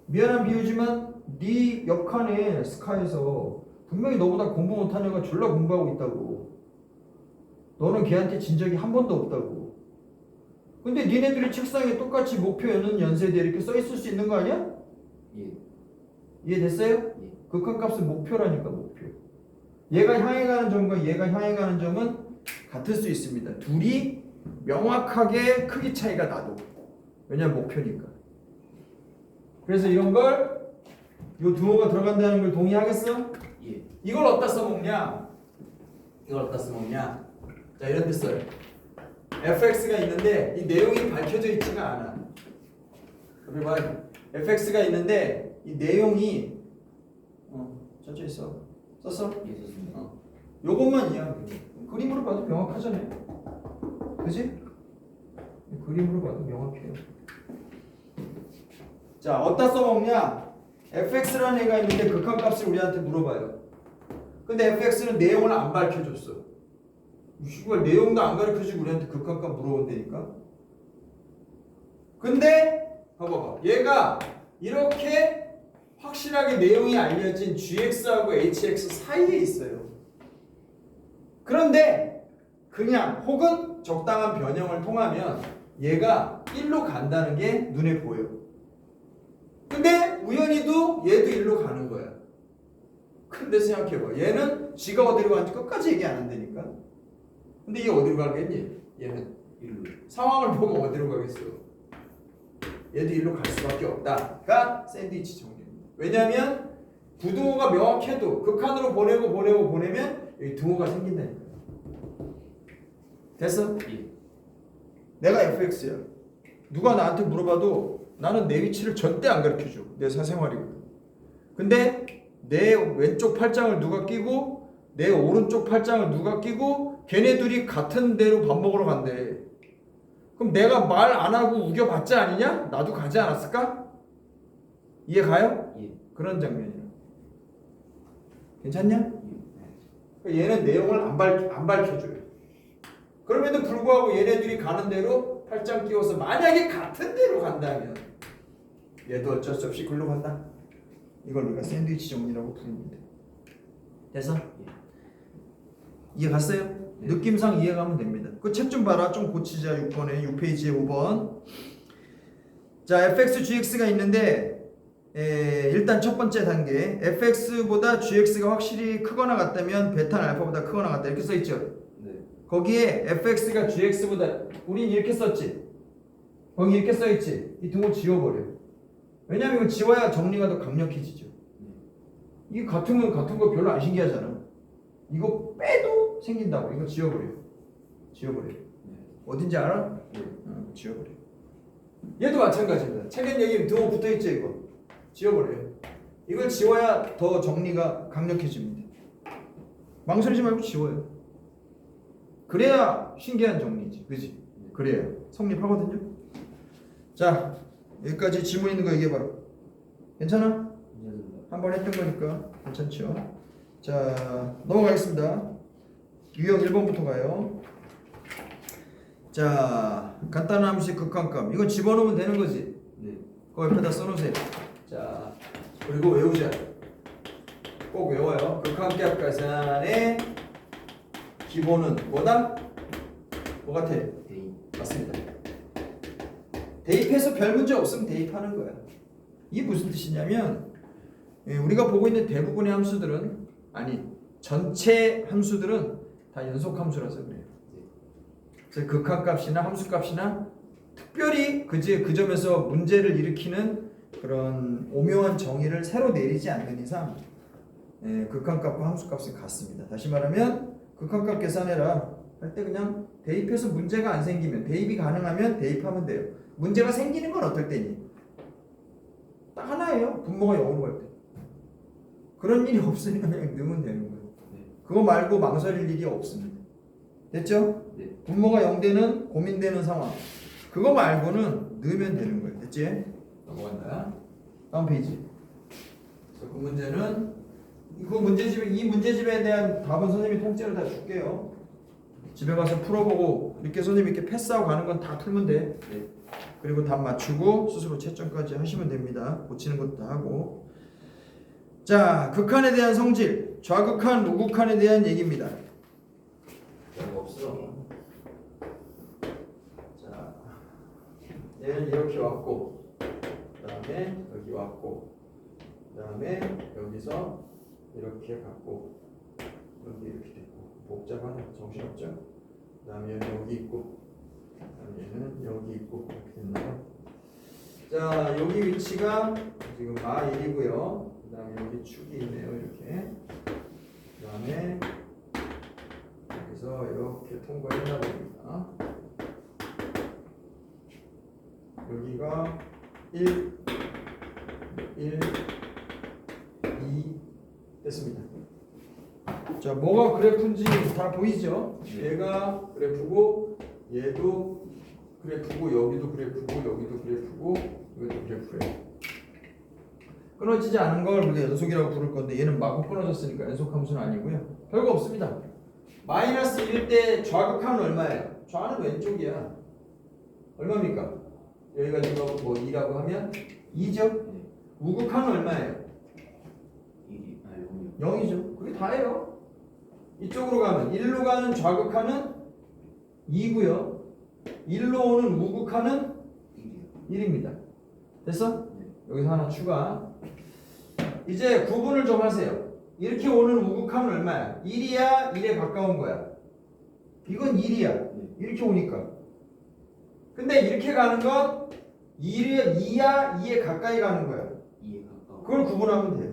미안한 비유지만 네 옆칸에 스카에서 분명히 너보다 공부 못한 애가 졸라 공부하고 있다고. 너는 걔한테 진 적이 한 번도 없다고. 근데 니네들이 책상에 똑같이 목표 여는 연세대 이렇게 써 있을 수 있는 거 아니야? 예. 이해됐어요? 예. 극한값은 목표라니까 목표. 얘가 향해 가는 점과 얘가 향해 가는 점은 같을 수 있습니다. 둘이 명확하게 크기 차이가 나도. 왜냐면 목표니까. 그래서 이런 걸 요 등호가 들어간다는 걸 동의하겠어? 예. 이걸 어디다 써먹냐? 이걸 어디다 써먹냐? 자 이런 데 써요. fx가 있는데 이 내용이 밝혀져 있지가 않아. 여기 봐. fx가 있는데 이 내용이 천천히 써. 썼어? 예. 좋습니다. 요것만 이해하면 돼. 그림으로 봐도 명확하잖아요. 그지? 그림으로 봐도 명확해요. 자, 어디다 써먹냐? fx라는 애가 있는데 극한값을 우리한테 물어봐요. 근데 fx는 내용을 안 밝혀줬어. 이걸 내용도 안 가르쳐주고 우리한테 극한값 물어본다니까. 근데 봐봐봐. 얘가 이렇게 확실하게 내용이 알려진 gx하고 hx 사이에 있어요. 그런데 그냥 혹은 적당한 변형을 통하면 얘가 1로 간다는 게 눈에 보여. 근데 우연히도 얘도 1로 가는 거야. 근데 생각해봐. 얘는 지가 어디로 가는지 끝까지 얘기 안 한다니까. 근데 얘 어디로 가겠니? 얘는 일로. 상황을 보고 어디로 가겠어. 얘도 1로 갈 수밖에 없다가 샌드위치 정리입니다. 왜냐하면 부등호가 명확해도 극한으로 보내면 여기 등호가 생긴다니까. 됐어? 예. 내가 fx야. 누가 나한테 물어봐도 나는 내 위치를 절대 안 가르쳐줘. 내 사생활이거든. 근데 내 왼쪽 팔짱을 누가 끼고 내 오른쪽 팔짱을 누가 끼고 걔네 둘이 같은 데로 밥 먹으러 간대. 그럼 내가 말 안 하고 우겨봤자 아니냐? 나도 가지 않았을까? 이해 가요? 예. 그런 장면이야. 괜찮냐? 예. 얘는 내용을 안 밝혀줘요. 그럼에도 불구하고 얘네들이 가는 대로 팔짱 끼워서 만약에 같은 데로 간다면 얘도 어쩔 수 없이 글로 간다. 이걸 우리가 샌드위치 정리라고 부릅니다. 됐어? 이해 갔어요? 네. 느낌상 이해가면 됩니다. 그 책 좀 봐라. 좀 고치자. 6번에 6페이지에 5번. 자, fx, gx가 있는데 일단 첫 번째 단계 fx보다 gx가 확실히 크거나 같다면 베타는 알파보다 크거나 같다. 이렇게 써있죠? 네. 거기에 fx가 gx보다 우린 이렇게 썼지. 거기 이렇게 써있지. 이 등호 지워버려. 왜냐면 이거 지워야 정리가 더 강력해지죠. 이게 같은 거 별로 안 신기하잖아. 이거 빼도 생긴다고. 이거 지워버려. 네. 어딘지 알아? 예. 지워버려. 얘도 마찬가지입니다. 책엔 여기 등호 붙어있죠. 이거 지워버려요. 이걸 지워야 더 정리가 강력해집니다. 망설이지 말고 지워요. 그래야 신기한 정리지. 그지? 그래야 성립하거든요. 자, 여기까지 질문 있는 거 얘기해봐. 괜찮아? 괜찮습니다. 한번 했던 거니까 괜찮죠? 자, 넘어가겠습니다. 유형 1번부터 가요. 자, 간단한 함수의 극한값. 이건 집어넣으면 되는 거지. 네. 그거 옆에다 써놓으세요. 자, 그리고 외우자. 꼭 외워요. 극한값 계산의 기본은 뭐다? 뭐 같아? 대인. 맞습니다. 대입해서 별 문제 없으면 대입하는 거야. 이게 무슨 뜻이냐면 우리가 보고 있는 대부분의 함수들은 전체 함수들은 다 연속 함수라서 그래요. 그래서 극한값이나 함수값이나 특별히 그 점에서 문제를 일으키는 그런 오묘한 정의를 새로 내리지 않는 이상 극한값과 함수값은 같습니다. 다시 말하면 극한값 계산해라 할 때 그냥 대입해서 문제가 안 생기면 대입이 가능하면 대입하면 돼요. 문제가 생기는 건 어떨 때니? 딱 하나예요. 분모가 0으로 갈 때. 그런 일이 없으면 그냥 넣으면 되는 거예요. 그거 말고 망설일 일이 없습니다. 됐죠? 네. 분모가 0되는 고민되는 상황. 그거 말고는 넣으면 되는 거예요. 됐지? 넘어간다. 다음 페이지. 그래서 그 문제는 이 문제집에 대한 답은 선생님이 통째로 다 줄게요. 집에 가서 풀어보고 이렇게 선생님 이렇게 패스하고 가는 건 다 풀면 돼. 네. 그리고 답 맞추고 스스로 채점까지 하시면 됩니다. 고치는 것도 다 하고. 자, 극한에 대한 성질, 좌극한, 우극한에 대한 얘기입니다. 별거 없어. 자, 얘는 이렇게 왔고, 그 다음에 여기 왔고, 그 다음에 여기서 이렇게 갔고, 여기 이렇게 됐고, 복잡하네, 정신없죠? 그 다음에 얘는 여기 있고, 그 다음에 얘는 여기 있고, 이렇게 됐나요? 자, 여기 위치가 지금 마1이고요. 그 다음에 여기 축이 있네요, 이렇게. 그 다음에 여기서 이렇게 통과했나 봅니다. 여기가 1, 2 됐습니다. 자, 뭐가 그래프인지 다 보이죠? 얘가 그래프고 얘도 그래프고 여기도 그래프고 여기도 그래프고 이것도 그래프예요. 끊어지지 않은 걸 우리가 연속이라고 부를 건데 얘는 마구 끊어졌으니까 연속함수는 아니고요. 별거 없습니다. 마이너스 1 때 좌극함은 얼마예요? 좌는 왼쪽이야. 얼마입니까? 여기가 지금 뭐 2라고 하면 2죠? 네. 우극함은 얼마예요? 0이요. 0이죠. 그게 다예요. 이쪽으로 가면 1로 가는 좌극하는 2고요. 1로 오는 우극하는 1이요. 1입니다. 됐어? 네. 여기서 하나 추가. 이제 구분을 좀 하세요. 이렇게 오는 우극함은 얼마야? 1이야? 1에 가까운 거야? 이건 1이야. 네. 이렇게 오니까. 근데 이렇게 가는 건 2야? 2에 가까이 가는 거야. 2에 가까워. 그걸 구분하면 돼요.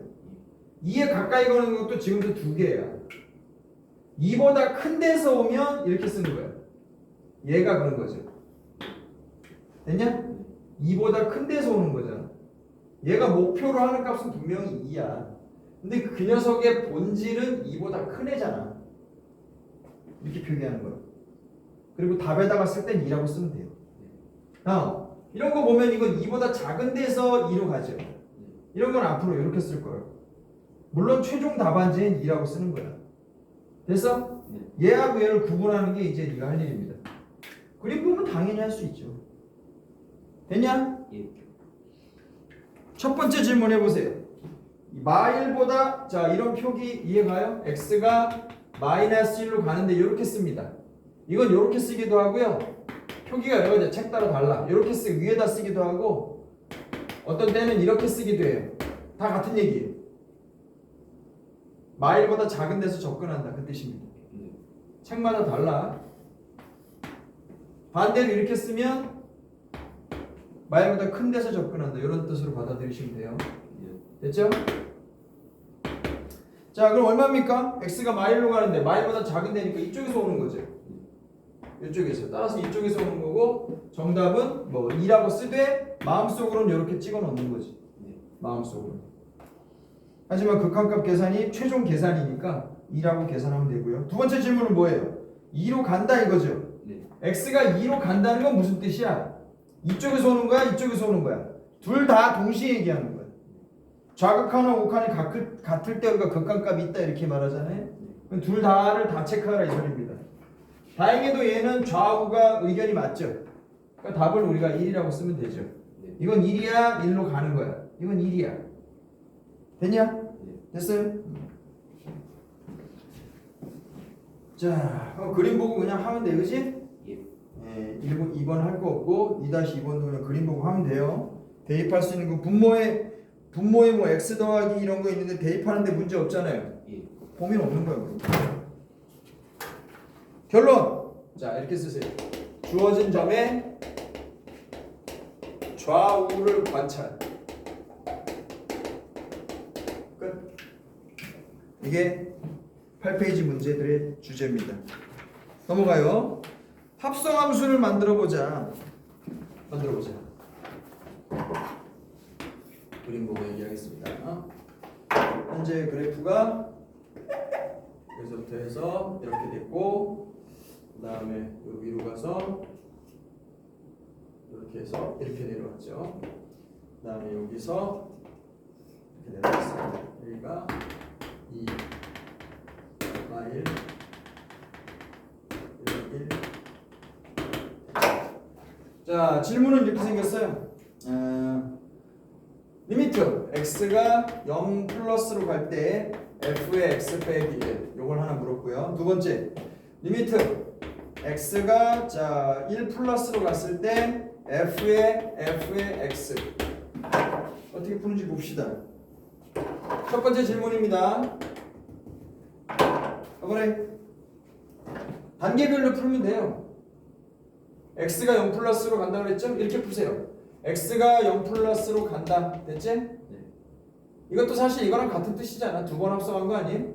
2에 가까이 가는 것도 지금도 두 개야. 2보다 큰 데서 오면 이렇게 쓰는 거야. 얘가 그런 거죠. 됐냐? 2보다 큰 데서 오는 거잖아. 얘가 목표로 하는 값은 분명히 2야. 근데 그 녀석의 본질은 2보다 큰 애잖아. 이렇게 표기하는 거야. 그리고 답에다가 쓸 땐 2라고 쓰면 돼요. 이런 거 보면 이건 2보다 작은 데서 2로 가죠. 이런 건 앞으로 이렇게 쓸 거예요. 물론 최종 답안지엔 2라고 쓰는 거야. 됐어? 얘하고 얘를 구분하는 게 이제 네가 할 일입니다. 그림 보면 당연히 할 수 있죠. 됐냐? 예. 첫 번째 질문 해보세요. 마1보다 자 이런 표기 이해가요? x가 마이너스 1로 가는데 이렇게 씁니다. 이건 이렇게 쓰기도 하고요. 표기가 여러 가지 책 따라 달라. 이렇게 위에다 쓰기도 하고 어떤 때는 이렇게 쓰기도 해요. 다 같은 얘기예요. 마1보다 작은 데서 접근한다 그 뜻입니다. 책마다 달라. 반대로 이렇게 쓰면 마1보다 큰 데서 접근한다 이런 뜻으로 받아들이시면 돼요. 됐죠? 자 그럼 얼마입니까? x가 마1로 가는데 마1보다 작은 데니까 이쪽에서 오는 거죠. 이쪽에서. 따라서 이쪽에서 오는 거고 정답은 뭐 2라고 쓰되 마음속으로는 이렇게 찍어 놓는 거지. 마음속으로. 하지만 극한값 계산이 최종 계산이니까 2라고 계산하면 되고요. 두 번째 질문은 뭐예요? 2로 간다 이거죠. x가 2로 간다는 건 무슨 뜻이야? 이쪽에서 오는 거야? 이쪽에서 오는 거야? 둘 다 동시에 얘기하는 거야. 좌극한과 우극한이 같을 때 우리가 극한값이 있다 이렇게 말하잖아요. 둘 다를 다 체크하라 이 소리입니다. 다행히도 얘는 좌우가 의견이 맞죠. 그러니까 답을 우리가 1이라고 쓰면 되죠. 이건 1이야 1로 가는 거야. 이건 1이야. 됐냐? 됐어요? 자 그럼 그림 보고 그냥 하면 돼 그치? 예, 1번, 2번 할 거 없고 2-2번도 그냥 그림 보고 하면 돼요. 대입할 수 있는 거 분모에 뭐 x 더하기 이런 거 있는데 대입하는데 문제 없잖아요. 고민 없는 거야 그럼. 결론! 자 이렇게 쓰세요. 주어진 점에 좌우를 관찰. 끝. 이게 8페이지 문제들의 주제입니다. 넘어가요. 합성함수를 만들어보자. 그림 보고 얘기하겠습니다. 현재 그래프가 여기서부터 해서 이렇게 됐고, 그 다음에 위로 가서 이렇게 해서 이렇게 내려왔죠. 그 다음에 여기서 이렇게 내려왔습니다. 여기가 2 마일 1 자, 질문은 이렇게 생겼어요. 리미트 x가 0 플러스로 갈 때 f의 x 빼기 1 요걸 하나 물었고요. 두 번째 리미트 x가 자 1 플러스로 갔을 때 f의 x 어떻게 푸는지 봅시다. 첫 번째 질문입니다. 이번에 단계별로 풀면 돼요. x가 0 플러스로 간다고 그랬죠? 이렇게 푸세요. x가 0 플러스로 간다. 됐지? 네. 이것도 사실 이거랑 같은 뜻이잖아. 두 번 합성한 거 아니에요?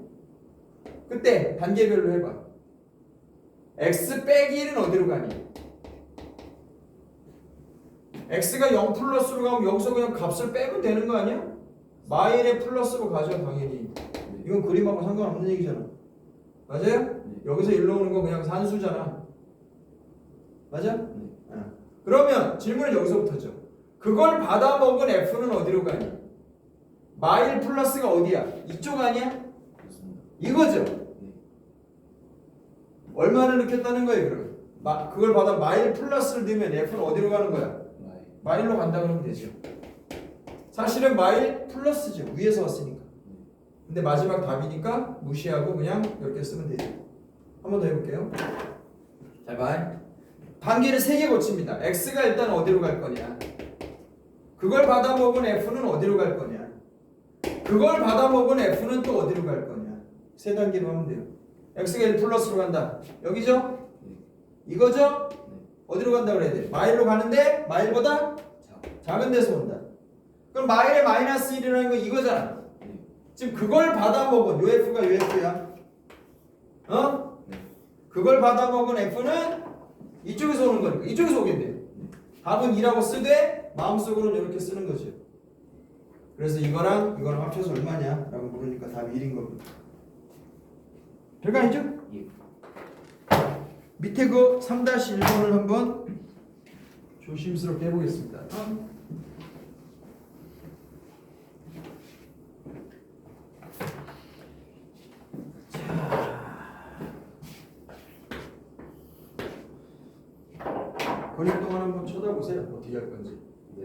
그때 단계별로 해봐. x 빼기 1은 어디로 가니? x가 0 플러스로 가면 여기서 그냥 값을 빼면 되는 거 아니야? 마일의 플러스로 가죠, 당연히. 이건 그림하고 상관없는 얘기잖아. 맞아요? 네. 여기서 일로 오는 거 그냥 산수잖아. 맞아? 네. 그러면 질문은 여기서부터죠. 그걸 받아먹은 f는 어디로 가니? 마일 플러스가 어디야? 이쪽 아니야? 그렇습니다. 이거죠? 네. 얼마를 넣겠다는 거예요, 그러면? 그걸 받아 마일 플러스를 넣으면 f는 어디로 가는 거야? 마일로 간다 그러면 되죠. 사실은 마일 플러스죠. 위에서 왔으니까. 근데 마지막 답이니까 무시하고 그냥 이렇게 쓰면 되죠. 한 번 더 해볼게요. 잘 봐. 단계를 3개 고칩니다. x가 일단 어디로 갈 거냐? 그걸 받아먹은 f는 어디로 갈 거냐? 그걸 받아먹은 f는 또 어디로 갈 거냐? 3단계로 하면 돼요. x가 1 플러스로 간다. 여기죠? 이거죠? 어디로 간다 그래야 돼? 마일로 가는데 마일보다 작은 데서 온다. 그럼 마일의 마이너스 1이라는 건 이거잖아. 지금 그걸 받아먹은 요 f가 요 f야. 그걸 받아먹은 f는 이쪽에서 오는 거니까 이쪽에서 오겠네요. 답은 2라고 쓰되 마음속으로는 이렇게 쓰는 거죠. 그래서 이거랑 합쳐서 얼마냐? 라고 물으니까 답이 1인 겁니다. 별거 아니죠? 예. 밑에 그 3-1번을 한번 조심스럽게 해보겠습니다. 그림 동안 한번 쳐다보세요. 어떻게 할 건지. 네.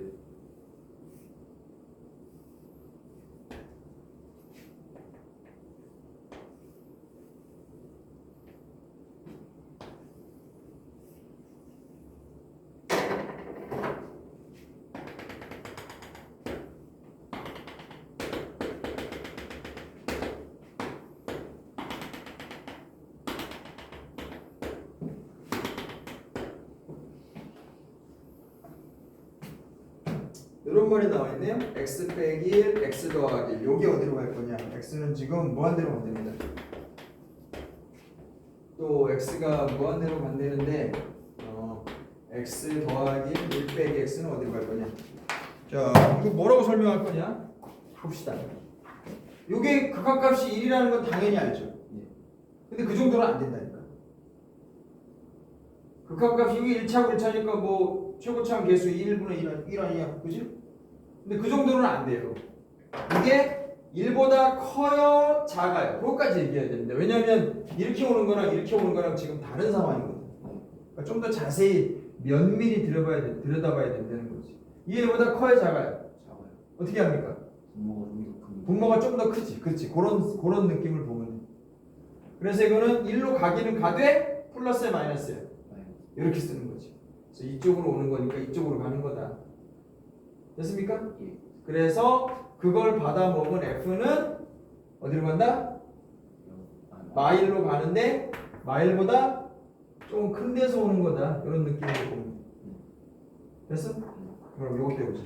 이런 말이 나와 있네요. x 빼기 1, x 더하기 1. 요게 어디로 갈 거냐? x는 지금 무한대로 간답니다. 또 x가 무한대로 간다는데 x 더하기 1 빼기 x는 어디로 갈 거냐? 자, 이거 뭐라고 설명할 거냐? 봅시다. 요게 극한값이 1이라는 건 당연히 알죠. 근데 그 정도는 안 된다니까. 극한값이 이게 1차고 1차니까 뭐 최고차항 개수 1분의 1 아니야? 그지? 근데 그 정도는 안 돼요. 이게 1보다 커요? 작아요? 그것까지 얘기해야 됩니다. 왜냐하면 이렇게 오는 거랑 이렇게 오는 거랑 지금 다른 상황이거든요. 그러니까 좀 더 자세히 면밀히 들여다봐야 된다는 거지. 이 1보다 커요? 작아요? 작아요. 어떻게 합니까? 분모가 좀 더 큽니다. 분모가 좀 더 크지. 그렇지. 그런 느낌을 보면 돼. 그래서 이거는 1로 가기는 가되 플러스에 마이너스야. 이렇게 쓰는 거지. 그래서 이쪽으로 오는 거니까 이쪽으로 가는 거다. 됐습니까? 예. 그래서 그걸 받아먹은 f는 어디로 간다? 마일로 가는데 마일보다 조금 큰 데서 오는 거다. 이런 느낌으로 보면 됐어? 그럼 요거 떼보자.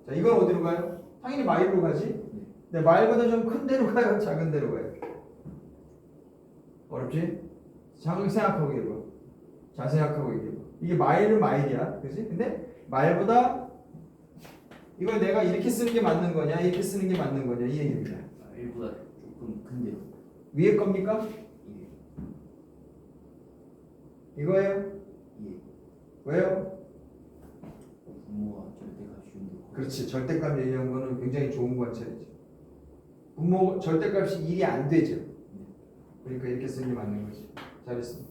자, 이건 어디로 가요? 당연히 마일로 가지. 근데 마일보다 좀 큰 데로 가요? 작은 데로 가요? 어렵지? 잘 생각하고 얘기해봐. 잘 생각하고 얘기해봐. 이게 마일은 마일이야. 그지? 근데 마일보다 이걸 내가 이렇게 쓰는 게 맞는 거냐 이렇게 쓰는 게 맞는 거냐 이 얘기입니다. 일보다 조금 큰데요. 위에 겁니까? 예. 이거예요? 예. 왜요? 부모가 절대값이 쉬운데. 그렇지. 절대값 얘기한 거는 굉장히 좋은 관찰이죠. 분모 절대값이 1이 안 되죠. 그러니까 이렇게 쓰는 게 맞는 거지. 잘했습니다.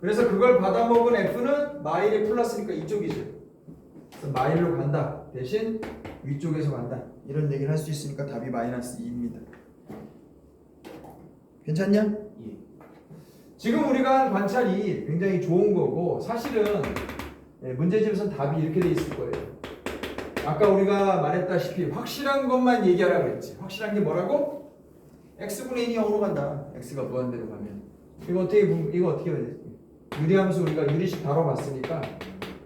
그래서 그걸 받아먹은 F는 마일에 플러스니까 이쪽이죠. 그래서 마일로 간다. 대신 위쪽에서 간다. 이런 얘기를 할 수 있으니까 답이 마이너스 2입니다. 괜찮냐? 예. 지금 우리가 한 관찰이 굉장히 좋은 거고 사실은 문제집에서는 답이 이렇게 돼 있을 거예요. 아까 우리가 말했다시피 확실한 것만 얘기하라고 했지. 확실한 게 뭐라고? x분의 1이 0으로 간다. x가 무한대로 가면 이거 어떻게 해야 돼? 유리함수 우리가 유리식 다뤄봤으니까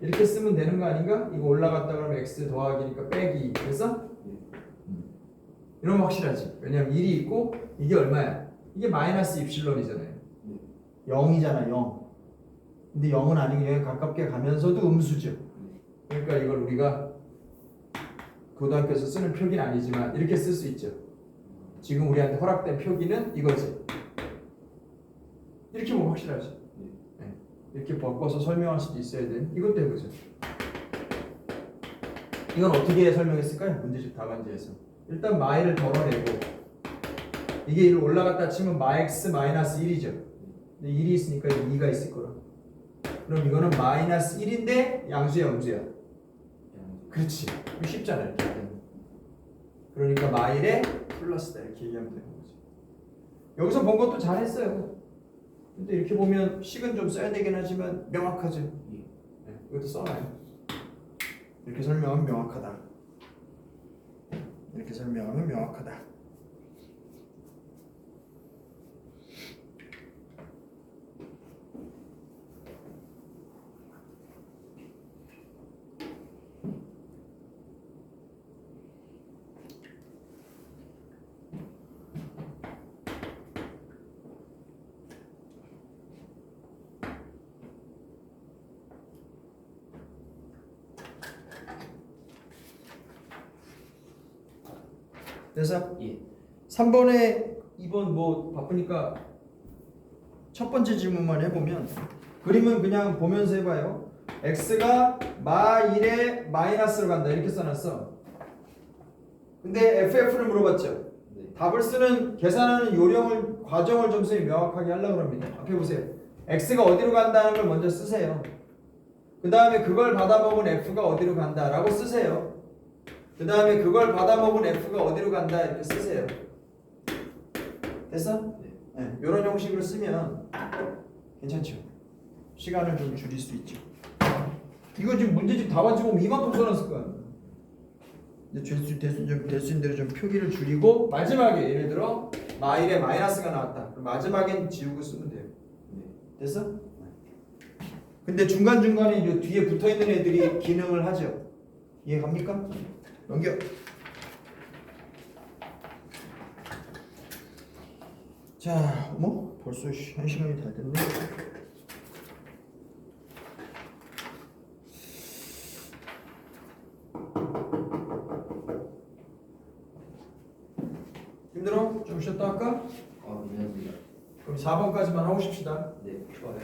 이렇게 쓰면 되는 거 아닌가? 이거 올라갔다 그러면 x 더하기니까 빼기. 그래서 이런 거 확실하지. 왜냐면 1이 있고 이게 얼마야? 이게 마이너스 입실론이잖아요. 0이잖아 0. 근데 0은 아니고 0에 가깝게 가면서도 음수죠. 그러니까 이걸 우리가 고등학교에서 쓰는 표기는 아니지만 이렇게 쓸 수 있죠. 지금 우리한테 허락된 표기는 이거지. 이렇게 보면 확실하지. 네. 이렇게 바꿔서 설명할 수도 있어야 되는 이것도 해보죠. 이건 어떻게 설명했을까요? 문제집 답안지에서 일단 마이를 덜어내고 이게 1로 올라갔다 치면 마x 마이너스 1이죠. 근데 1이 있으니까 2가 있을 거라. 그럼 이거는 마이너스 1인데 양수야 음수야? 그렇지. 이거 쉽잖아 이렇게. 그러니까 마일에 플러스다 이렇게 얘기하면 되는 거지. 여기서 본 것도 잘했어요. 근데 이렇게 보면 식은 좀 써야 되긴 하지만 명확하죠. 네, 이것도 써놔요. 이렇게 설명하면 명확하다. 이렇게 설명하면 명확하다. 그래서 예. 3번에 2번 뭐 바쁘니까 첫 번째 질문만 해보면 그림은 그냥 보면서 해봐요. x가 마1에 마이너스로 간다 이렇게 써놨어. 근데 FF를 물어봤죠. 네. 답을 쓰는 계산하는 요령을 과정을 좀 선생님이 명확하게 하려고 합니다. 앞에 보세요. x가 어디로 간다는 걸 먼저 쓰세요. 그 다음에 그걸 받아먹은 f가 어디로 간다라고 쓰세요. 그 다음에 그걸 받아먹은 f가 어디로 간다 이렇게 쓰세요. 됐어? 네. 이런 형식으로 쓰면 괜찮죠. 시간을 좀 줄일 수 있죠. 이거 지금 문제집 답안지 보면 이만큼 써놨을 거야. 이제 될 수 있는 대로 좀 표기를 줄이고 마지막에 예를 들어 마일에 마이너스가 나왔다. 그럼 마지막엔 지우고 쓰면 돼요. 됐어? 근데 중간중간에 이 뒤에 붙어있는 애들이 기능을 하죠. 이해 갑니까? 넘겨. 자, 뭐 벌써 1시간이 다 됐네. 힘들어? 좀 쉬었다 할까? 아, 괜찮습니다. 그럼 4번까지만 하고 싶시다. 네, 좋아요.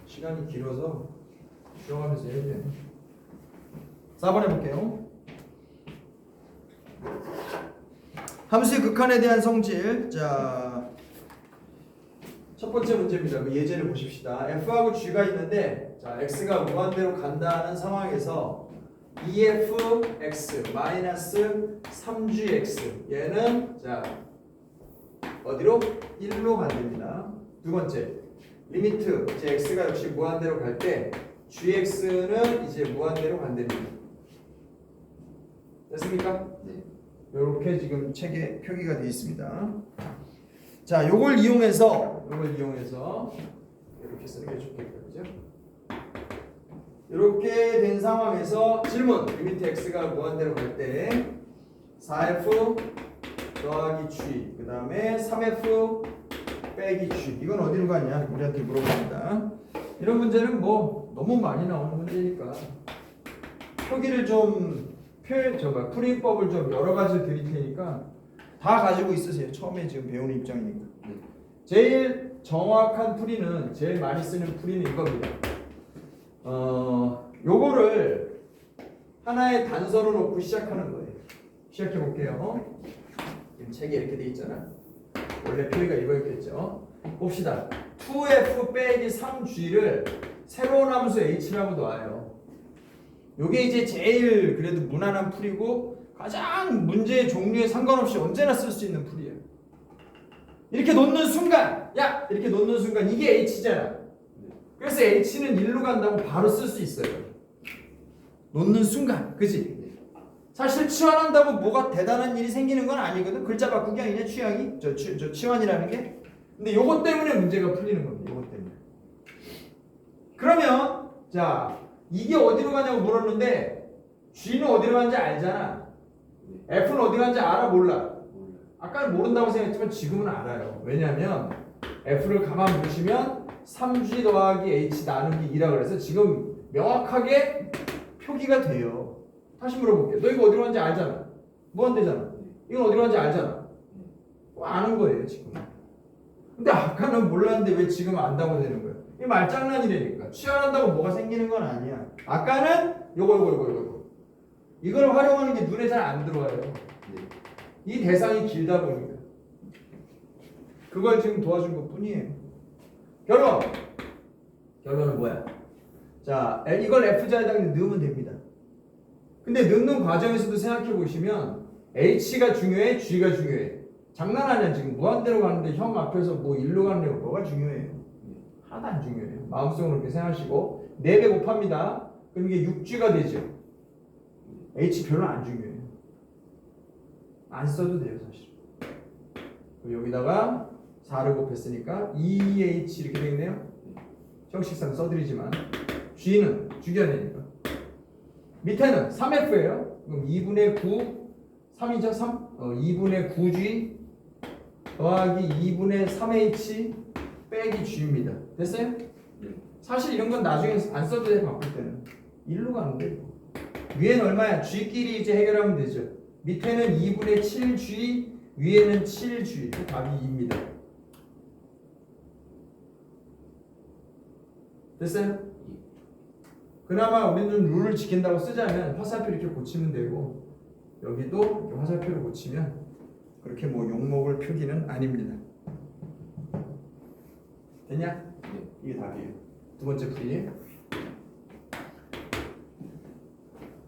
시간이 길어서 쉬어가면서 해야 돼. 4번 해볼게요. 함수의 극한에 대한 성질. 자, 첫 번째 문제입니다. 그 예제를 보십시다. f하고 g가 있는데, 자, x가 무한대로 간다는 상황에서 2fx 마이너스 3gx 얘는 자 어디로? 1로 간답니다. 두 번째 리미트 이제 x가 역시 무한대로 갈 때 gx는 이제 무한대로 간답니다. 됐습니까? 네. 이렇게 지금 책에 표기가 되어 있습니다. 자, 요걸 이용해서 이렇게 쓰는 게 좋겠다, 그죠? 이렇게 된 상황에서 질문. 리미트 x가 무한대로 갈 때 4f 더하기 g 그 다음에 3f 빼기 g 이건 어디로 가냐 우리한테 물어봅니다. 이런 문제는 뭐 너무 많이 나오는 문제니까 표기를 좀 풀이법을 좀 여러 가지 드릴 테니까 다 가지고 있으세요. 처음에 지금 배우는 입장이니까. 제일 정확한 풀이는 제일 많이 쓰는 풀이는 이겁니다. 요거를 하나의 단서로 놓고 시작하는 거예요. 시작해 볼게요. 지금 책에 이렇게 돼 있잖아. 원래 표기가 이거였겠죠. 봅시다. 2f 빼기 3g를 새로운 함수 h라고 놔요. 요게 이제 제일 그래도 무난한 풀이고 가장 문제의 종류에 상관없이 언제나 쓸 수 있는 풀이에요. 이렇게 놓는 순간, 야! 이렇게 놓는 순간 이게 h잖아. 그래서 h는 1로 간다고 바로 쓸 수 있어요. 놓는 순간, 그지? 사실 치환한다고 뭐가 대단한 일이 생기는 건 아니거든. 글자 바꾸기 아니냐 취향이? 저 치환이라는 게. 근데 요것 때문에 문제가 풀리는 겁니다. 요것 때문에. 그러면 자 이게 어디로 가냐고 물었는데 G는 어디로 가는지 알잖아. F는 어디 가는지 알아 몰라? 아까는 모른다고 생각했지만 지금은 알아요. 왜냐하면 F를 가만 보시면 3G 더하기 H 나누기 2라 그래서 지금 명확하게 표기가 돼요. 다시 물어볼게. 너 이거 어디로 가는지 알잖아. 무한대잖아. 이건 어디로 가는지 알잖아. 아는 거예요 지금. 근데 아까는 몰랐는데 왜 지금 안다고 되는 거야? 이게 말장난이라니까. 취한한다고 뭐가 생기는 건 아니야. 아까는 요거. 이걸 활용하는 게 눈에 잘 안 들어와요. 이 대상이 길다 보니까. 그걸 지금 도와준 것 뿐이에요. 결론은 뭐야? 자, 이걸 F자에다가 넣으면 됩니다. 근데 넣는 과정에서도 생각해 보시면 H가 중요해? G가 중요해? 장난 아니야. 지금 무한대로 가는데 형 앞에서 뭐 1로 가는 게 뭐가 중요해요? 하나도 안 중요해요. 마음속으로 그렇게 생각하시고 4배 곱합니다. 그럼 이게 6G가 되죠. H 별로 안 중요해요. 안 써도 돼요 사실. 여기다가 4를 곱했으니까 2H 이렇게 되겠네요. 형식상 써드리지만 G는 죽여야 되니까. 밑에는 3F예요. 그럼 2분의 9 3이죠 3? 2분의 9G 더하기 2분의 3H 빼기 G입니다. 됐어요? 사실 이런 건 나중에 안 써도 돼. 바꿀 때는 1로 가는데 위에는 얼마야? G끼리 이제 해결하면 되죠. 밑에는 2분의 7G 위에는 7G 답이 2입니다. 됐어요? 그나마 우리는 좀 룰을 지킨다고 쓰자면 화살표 이렇게 고치면 되고 여기도 이렇게 화살표를 고치면 그렇게 뭐 욕먹을 표기는 아닙니다. 됐냐? 이게 답이에요. 두 번째 풀이.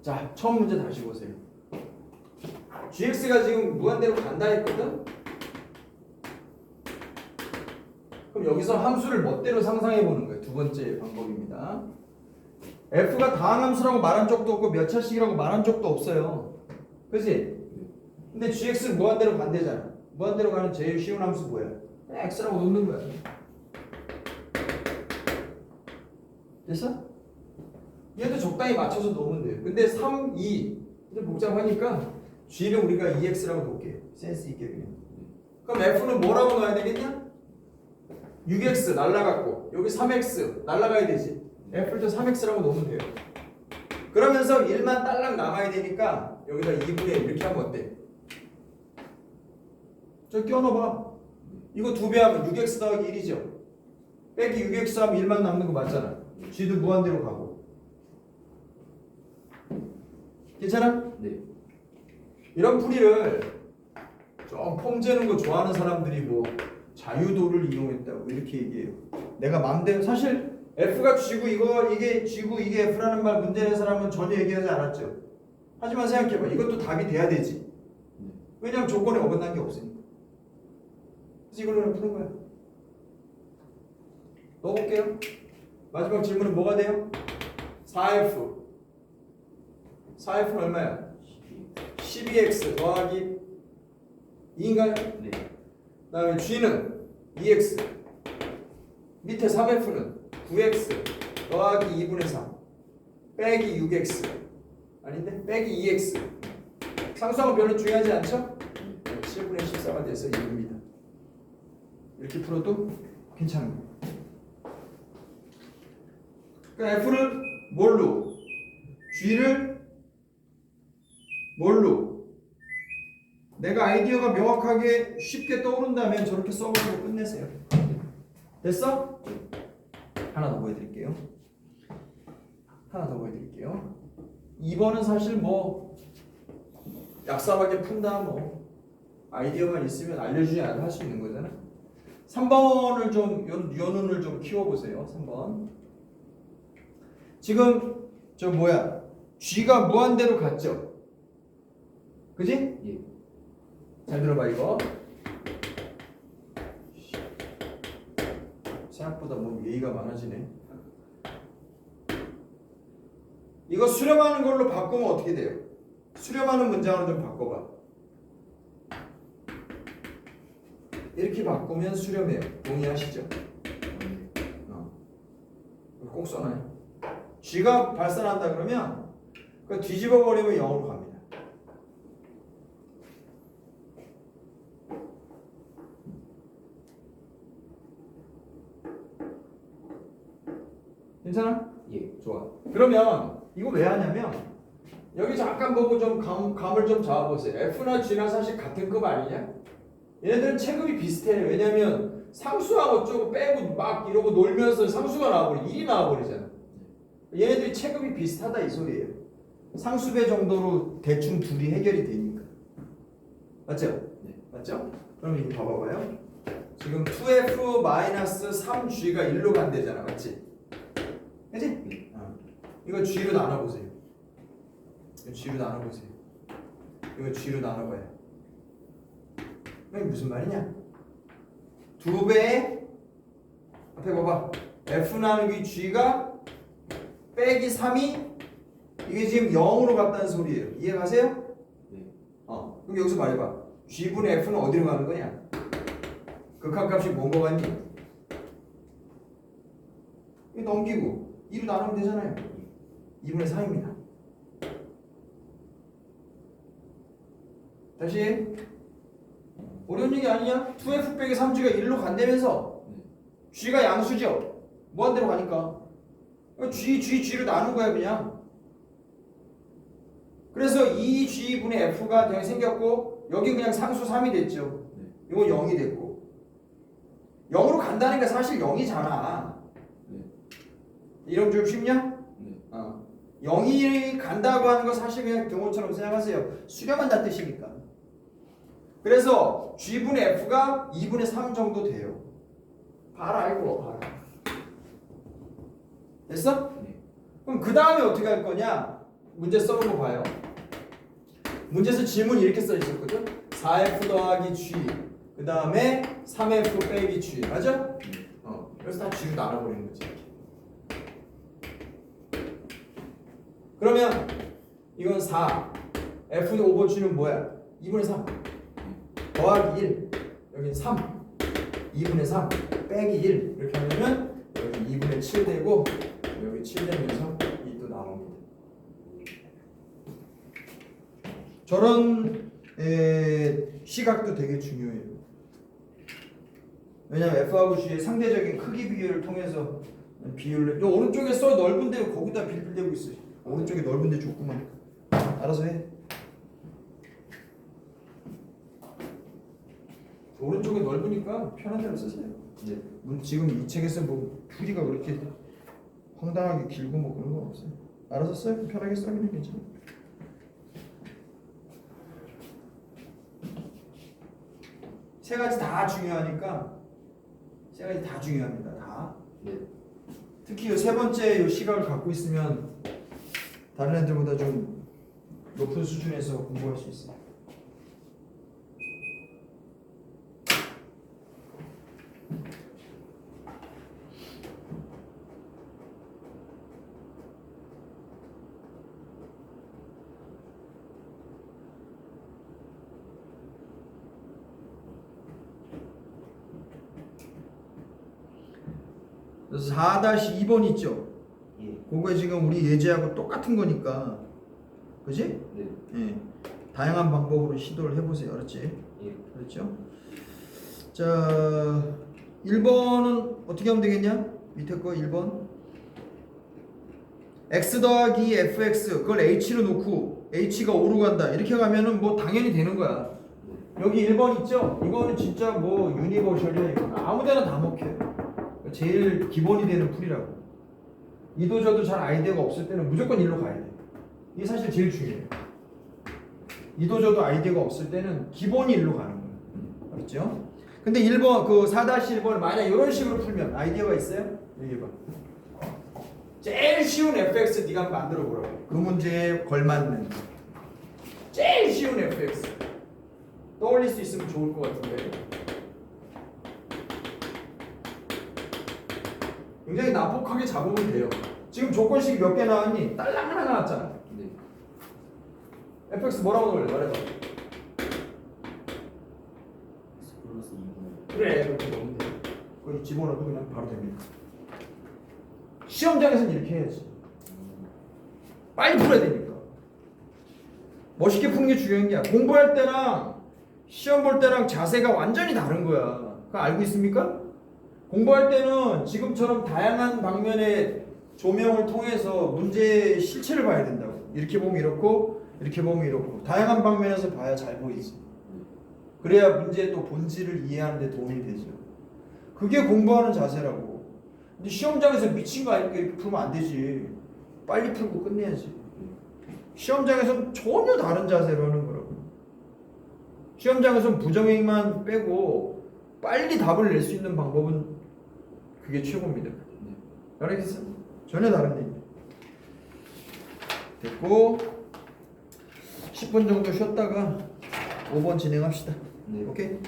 자, 처음 문제 다시 보세요. gx가 지금 무한대로 간다 했거든? 그럼 여기서 함수를 멋대로 상상해 보는 거예요. 두 번째 방법입니다. f가 다항함수라고 말한 적도 없고 몇 차씩이라고 말한 적도 없어요. 그치? 근데 gx는 무한대로 간대잖아. 무한대로 가는 제일 쉬운 함수 뭐야? x라고 놓는 거야. 됐어? 얘도 적당히 맞춰서 놓으면 돼요. 근데 3, 2 좀 복잡하니까 g는 우리가 2x라고 놓을게요. 센스 있게 그냥. 그럼 f는 뭐라고 넣어야 되겠냐? 6x 날라갔고 여기 3x 날라가야 되지. f를 또 3x라고 놓으면 돼요. 그러면서 1만 딸랑 남아야 되니까 여기다 2분의 1 이렇게 하면 어때? 저 끼워넣어봐. 이거 2배 하면 6x 더하기 1이죠. 빼기 6x 하면 1만 남는 거 맞잖아. g도 무한대로 가고. 괜찮아? 네. 이런 풀이를 좀 폼 재는 거 좋아하는 사람들이 뭐 자유도를 이용했다고 이렇게 얘기해요. 내가 맘대로 사실 F가 G고 이게 G고 이게 F라는 말 문제 낸 사람은 전혀 얘기하지 않았죠. 하지만 생각해봐. 이것도 답이 돼야 되지. 왜냐면 조건에 어긋난 게 없으니까. 그래서 이걸로 그냥 푸는 거야. 넣어볼게요. 마지막 질문은 뭐가 돼요? 4F 4F는 얼마야? 12x 더하기 2인가요? 네. 그 다음에 G는 2x 밑에 3F는 9x 더하기 2분의 3 빼기 6x 아닌데? 빼기 2x 상수항은 별로 중요하지 않죠? 7분의 14가 돼서 2입니다. 이렇게 풀어도 괜찮은 거예요. 그러니까 F를 뭘로? G를 뭘로? 내가 아이디어가 명확하게 쉽게 떠오른다면 저렇게 써버리고 끝내세요. 됐어? 하나 더 보여드릴게요. 2번은 사실 뭐 얍삽하게 푼다 뭐 아이디어만 있으면 알려주지 않아도 할 수 있는 거잖아. 3번을 좀 요 눈을 좀 키워보세요. 3번. 지금 저 뭐야? G가 무한대로 갔죠? 그지? 예. 잘 들어봐 이거. 생각보다 뭐 예의가 많아지네. 이거 수렴하는 걸로 바꾸면 어떻게 돼요? 수렴하는 문장으로 좀 바꿔봐. 이렇게 바꾸면 수렴해요. 동의하시죠? 꼭 써놔요. G가 발산한다 그러면 그 뒤집어 버리면 0으로 갑니다. 괜찮아? 예. 좋아. 그러면 이거 왜 하냐면 여기 잠깐 보고 좀 감을 좀 잡아보세요. F나 G나 사실 같은 급 아니냐? 얘네들은 체급이 비슷해. 왜냐면 상수하고 어쩌고 빼고 막 이러고 놀면서 상수가 나와버리 1이 나와버리잖아. 얘네들이 체급이 비슷하다 이 소리예요. 상수배 정도로 대충 둘이 해결이 되니까. 맞죠? 네. 맞죠? 그럼 이거 봐봐봐요. 지금 2F-3G가 1로 간대잖아. 맞지? 그치? 네. 이거 G로 나눠보세요. 이거 G로 나눠보세요. 이거 G로 나눠봐요. 이게 무슨 말이냐? 2배의 앞에 봐봐. F 나누기 G가 빼기 3이 이게 지금 0으로 갔다는 소리예요. 이해가세요? 네. 그럼 여기서 말해봐. G분의 F는 어디로 가는 거냐? 극한값이 뭔 거 같니? 이거 넘기고 2로 나누면 되잖아요. 2분의 4입니다. 다시 어려운 얘기 아니냐? 2F 빼기 3G가 1로 간다면서 G가 양수죠? 무한대로 가니까 G로 나눈 거야 그냥. 그래서 2G분의 F가 그냥 생겼고 여기 그냥 상수 3이 됐죠. 이건 0이 됐고 0으로 간다는 게 사실 0이잖아. 이러면 좀 쉽냐? 0이 간다고 하는 거 사실 그냥 등호처럼 생각하세요. 수렴한다는 뜻이니까. 그래서 G분의 F가 2분의 3 정도 돼요. 봐라 이거 봐라. 됐어? 네. 그럼 그 다음에 어떻게 할 거냐? 문제 써본 거 봐요. 문제에서 질문이 이렇게 써 있었거든. 4F 더하기 G 그 다음에 3F 빼기 G 맞아? 그래서 다 G로 나눠버리는 거지. 그러면 이건 4 F 오버 G는 뭐야? 2분의 3 더하기 1 여긴 3 2분의 3 빼기 1 이렇게 하면은 여기 2분의 7 되고 여기 7 되면서 2 또 나옵니다. 저런 시각도 되게 중요해요. 왜냐면 F하고 G의 상대적인 크기 비교를 통해서 비율을 요 오른쪽에 써 넓은데 거기다 빌빌대고 있어. 오른쪽에 넓은데 좁구만. 알아서 해. 오른쪽에 넓으니까 편한 대로 쓰세요. 네. 지금 이 책에서 뭐 풀이가 그렇게 황당하게 길고 뭐 그런 건 없어요. 알아서 써요. 편하게 써기는 괜찮아. 세 가지 다 중요하니까 세 가지 다 중요합니다. 다. 네. 특히 이 세 번째 이 시각을 갖고 있으면 다른 애들보다 좀 높은 수준에서 공부할 수 있어요. 그래서 4-2번 있죠. 예. 그거에 지금 우리 예제하고 똑같은 거니까, 그지? 네. 예. 다양한 방법으로 시도를 해보세요. 알았지? 예. 그렇죠? 자, 1번은 어떻게 하면 되겠냐? 밑에 거 1번. x 더하기 fx 그걸 h로 놓고 h가 5로 간다. 이렇게 가면은 뭐 당연히 되는 거야. 여기 1번 있죠? 이거는 진짜 뭐 유니버셜이야. 이거 아무 데나 다 먹혀요. 제일 기본이 되는 풀이라고. 이도저도 잘 아이디어가 없을 때는 무조건 일로 가야 돼. 이게 사실 제일 중요해요. 이도저도 아이디어가 없을 때는 기본이 일로 가는 거예요. 알았죠? 근데 1번 그 4-1번 만약 이런 식으로 풀면 아이디어가 있어요? 여기 봐. 제일 쉬운 fx 네가 한번 만들어 보라고. 그 문제에 걸맞는 제일 쉬운 fx 떠올릴 수 있으면 좋을 것 같은데. 굉장히 난폭하게 잡으면 돼요. 지금 조건식이 몇 개 나왔니? 딸랑 하나 나왔잖아. 네. fx 뭐라고 넣을래? 말해봐. x 플러스 2분의 그래, 그렇게 넣으면 돼. 그거 집어넣어도 그냥 바로 됩니다. 시험장에서는 이렇게 해야지. 빨리 풀어야 되니까. 멋있게 푸는 게 중요한 게 아니야. 공부할 때랑 시험 볼 때랑 자세가 완전히 다른 거야. 그거 알고 있습니까? 공부할 때는 지금처럼 다양한 방면의 조명을 통해서 문제의 실체를 봐야 된다고. 이렇게 보면 이렇고 이렇게 보면 이렇고 다양한 방면에서 봐야 잘 보이지. 그래야 문제의 또 본질을 이해하는 데 도움이 되죠. 그게 공부하는 자세라고. 근데 시험장에서 미친 거 아니까 이렇게 풀면 안 되지. 빨리 풀고 끝내야지. 시험장에서는 전혀 다른 자세로 하는 거라고. 시험장에서는 부정행만 빼고 빨리 답을 낼 수 있는 방법은 그게 최고입니다. 알겠어? 전혀 다른 얘기. 됐고 10분 정도 쉬었다가 5번 진행합시다. 네. 오케이?